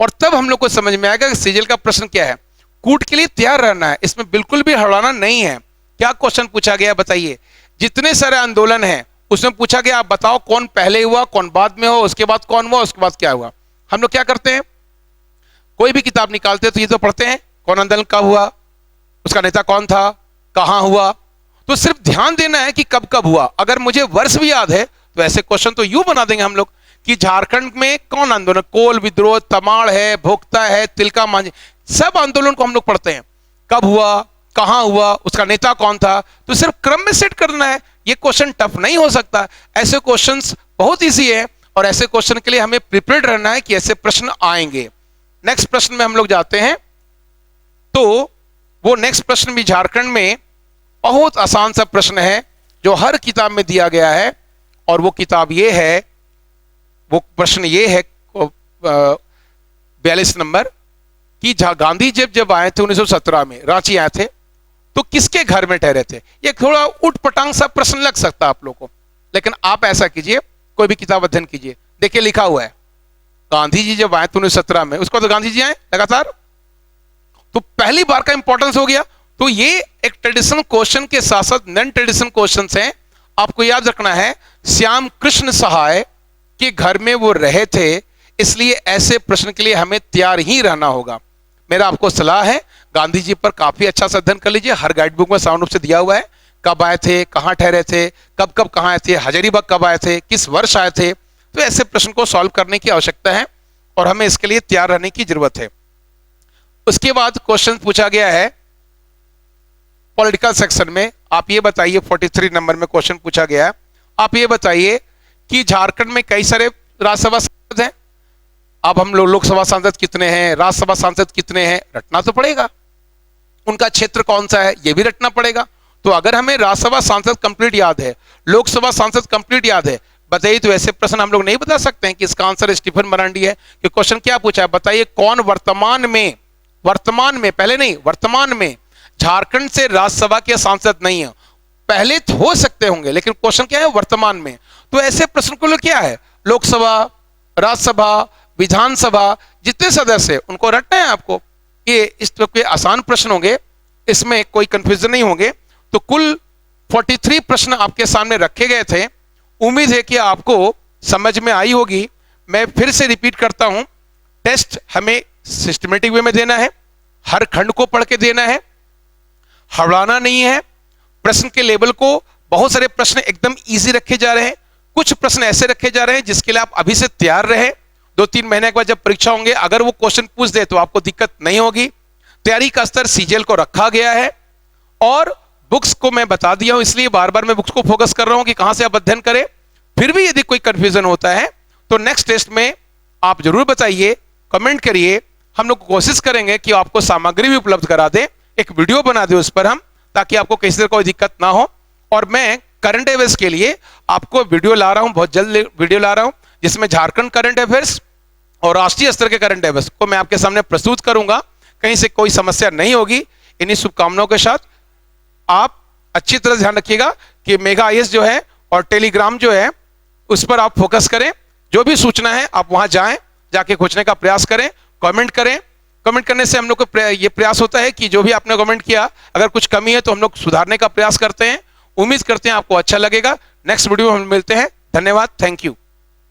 और तब हम लोग को समझ में आएगा कि सीजीएल का प्रश्न क्या है। कूट के लिए तैयार रहना है, इसमें बिल्कुल भी हड़ाना नहीं है। क्या क्वेश्चन पूछा गया बताइए? जितने सारे आंदोलन हैं उसमें पूछा गया, आप बताओ कौन पहले हुआ, कौन बाद में हुआ, उसके बाद कौन हुआ, उसके बाद क्या हुआ। हम लोग क्या करते हैं, कोई भी किताब निकालते हैं तो ये तो पढ़ते हैं कौन आंदोलन कब हुआ, उसका नेता कौन था, कहां हुआ। तो सिर्फ ध्यान देना है कि कब कब हुआ। अगर मुझे वर्ष भी याद है तो ऐसे क्वेश्चन तो यूं बना देंगे हम लोग कि झारखंड में कौन आंदोलन, कोल विद्रोह, तमाड़ है, भोक्ता है, तिलका मांझी, सब आंदोलन को हम लोग पढ़ते हैं, कब हुआ, कहां हुआ, उसका नेता कौन था। तो सिर्फ क्रम में सेट करना है, ये क्वेश्चन टफ नहीं हो सकता। ऐसे क्वेश्चंस बहुत इजी है, और ऐसे क्वेश्चन के लिए हमें प्रिपेयर्ड रहना है कि ऐसे प्रश्न आएंगे। नेक्स्ट प्रश्न में हम लोग जाते हैं। तो वो नेक्स्ट प्रश्न भी झारखंड में बहुत आसान सा प्रश्न है जो हर किताब में दिया गया है, और वो किताब ये है, वो प्रश्न ये है 42 नंबर कि गांधी जब आए थे 1917 में, रांची आए थे, तो किसके घर में ठहरे थे। ये थोड़ा उठपटांग सा प्रश्न लग सकता है आप लोगों को, लेकिन आप ऐसा कीजिए, कोई भी किताब अध्ययन कीजिए, देखिए लिखा हुआ है गांधी जी जब आए थे 1917 में, उसको तो गांधी जी आए लगातार, तो पहली बार का इंपॉर्टेंस हो गया। तो ये एक ट्रेडिशनल क्वेश्चन के साथ साथ नॉन ट्रेडिशनल क्वेश्चंस हैं, आपको याद रखना है। श्याम कृष्ण सहाय के घर में वो रहे थे, इसलिए ऐसे प्रश्न के लिए हमें तैयार ही रहना होगा। मेरा आपको सलाह है, गांधी जी पर काफी अच्छा से अध्ययन कर लीजिए, हर गाइड बुक में सामान्य रूप से दिया हुआ है, कब आए थे, कहां ठहरे थे, कब कब कहां आए थे, हजारीबाग कब आए थे, किस वर्ष आए थे। तो ऐसे प्रश्न को सॉल्व करने की आवश्यकता है, और हमें इसके लिए तैयार रहने की जरूरत है। उसके बाद क्वेश्चन पूछा गया है पॉलिटिकल सेक्शन में, आप ये बताइए, 43 नंबर में क्वेश्चन पूछा गया है, आप ये बताइए कि झारखंड में कई सारे राज्यसभा सांसद हैं। अब हम लोग लोकसभा सांसद कितने हैं, राज्यसभा सांसद कितने हैं, रटना तो पड़ेगा। उनका क्षेत्र कौन सा है, ये भी रटना पड़ेगा। तो अगर हमें राज्यसभा सांसद कंप्लीट याद है, लोकसभा सांसद कंप्लीट याद है, बताइए, तो ऐसे प्रश्न हम लोग नहीं बता सकते हैं कि इसका आंसर स्टीफन मरांडी है। कि क्वेश्चन क्या पूछा है, बताइए कौन वर्तमान में पहले नहीं, वर्तमान में झारखंड से राज्यसभा के सांसद नहीं है। पहले हो सकते होंगे, लेकिन क्वेश्चन क्या है, वर्तमान में। तो ऐसे प्रश्न को क्या है, लोकसभा, राज्यसभा, विधानसभा, जितने सदस्य हैं उनको रटना है आपको। ये इस तरह के आसान प्रश्न होंगे, इसमें कोई कंफ्यूजन नहीं होंगे। तो कुल 43 प्रश्न आपके सामने रखे गए थे। उम्मीद है कि आपको समझ में आई होगी। मैं फिर से रिपीट करता हूं, टेस्ट हमें सिस्टमेटिक वे में देना है, हर खंड को पढ़ के देना है, हड़ाना नहीं है। प्रश्न के लेवल को बहुत सारे प्रश्न एकदम इजी रखे जा रहे हैं, कुछ प्रश्न ऐसे रखे जा रहे हैं जिसके लिए आप अभी से तैयार रहे। 2-3 महीने के बाद जब परीक्षा होंगे, अगर वो क्वेश्चन पूछ दे तो आपको दिक्कत नहीं होगी। तैयारी का स्तर सीजीएल को रखा गया है, और बुक्स को मैं बता दिया हूं, इसलिए बार बार मैं बुक्स को फोकस कर रहा हूं कि कहां से आप अध्ययन करें। फिर भी यदि कोई कंफ्यूजन होता है तो नेक्स्ट टेस्ट में आप जरूर बताइए, कमेंट करिए। हम लोग कोशिश करेंगे कि आपको सामग्री भी उपलब्ध करा दें, एक वीडियो बना दें उस पर हम, ताकि आपको किसी तरह कोई दिक्कत ना हो। और मैं करंट अफेयर्स के लिए आपको वीडियो ला रहा हूं, बहुत जल्द वीडियो ला रहा हूं, जिसमें झारखंड करंट अफेयर्स और राष्ट्रीय स्तर के करंट अफेयर्स को मैं आपके सामने प्रस्तुत करूंगा। कहीं से कोई समस्या नहीं होगी। इन्हीं शुभकामनाओं के साथ आप अच्छी तरह ध्यान रखिएगा कि मेगा आईएएस जो है और टेलीग्राम जो है उस पर आप फोकस करें। जो भी सूचना है आप वहां जाएं, जाके खोजने का प्रयास करें, कमेंट करें। कमेंट करने से हम लोग को ये प्रयास होता है कि जो भी आपने कमेंट किया, अगर कुछ कमी है तो हम लोग सुधारने का प्रयास करते हैं। उम्मीद करते हैं आपको अच्छा लगेगा। नेक्स्ट वीडियो में हम मिलते हैं। धन्यवाद, थैंक यू।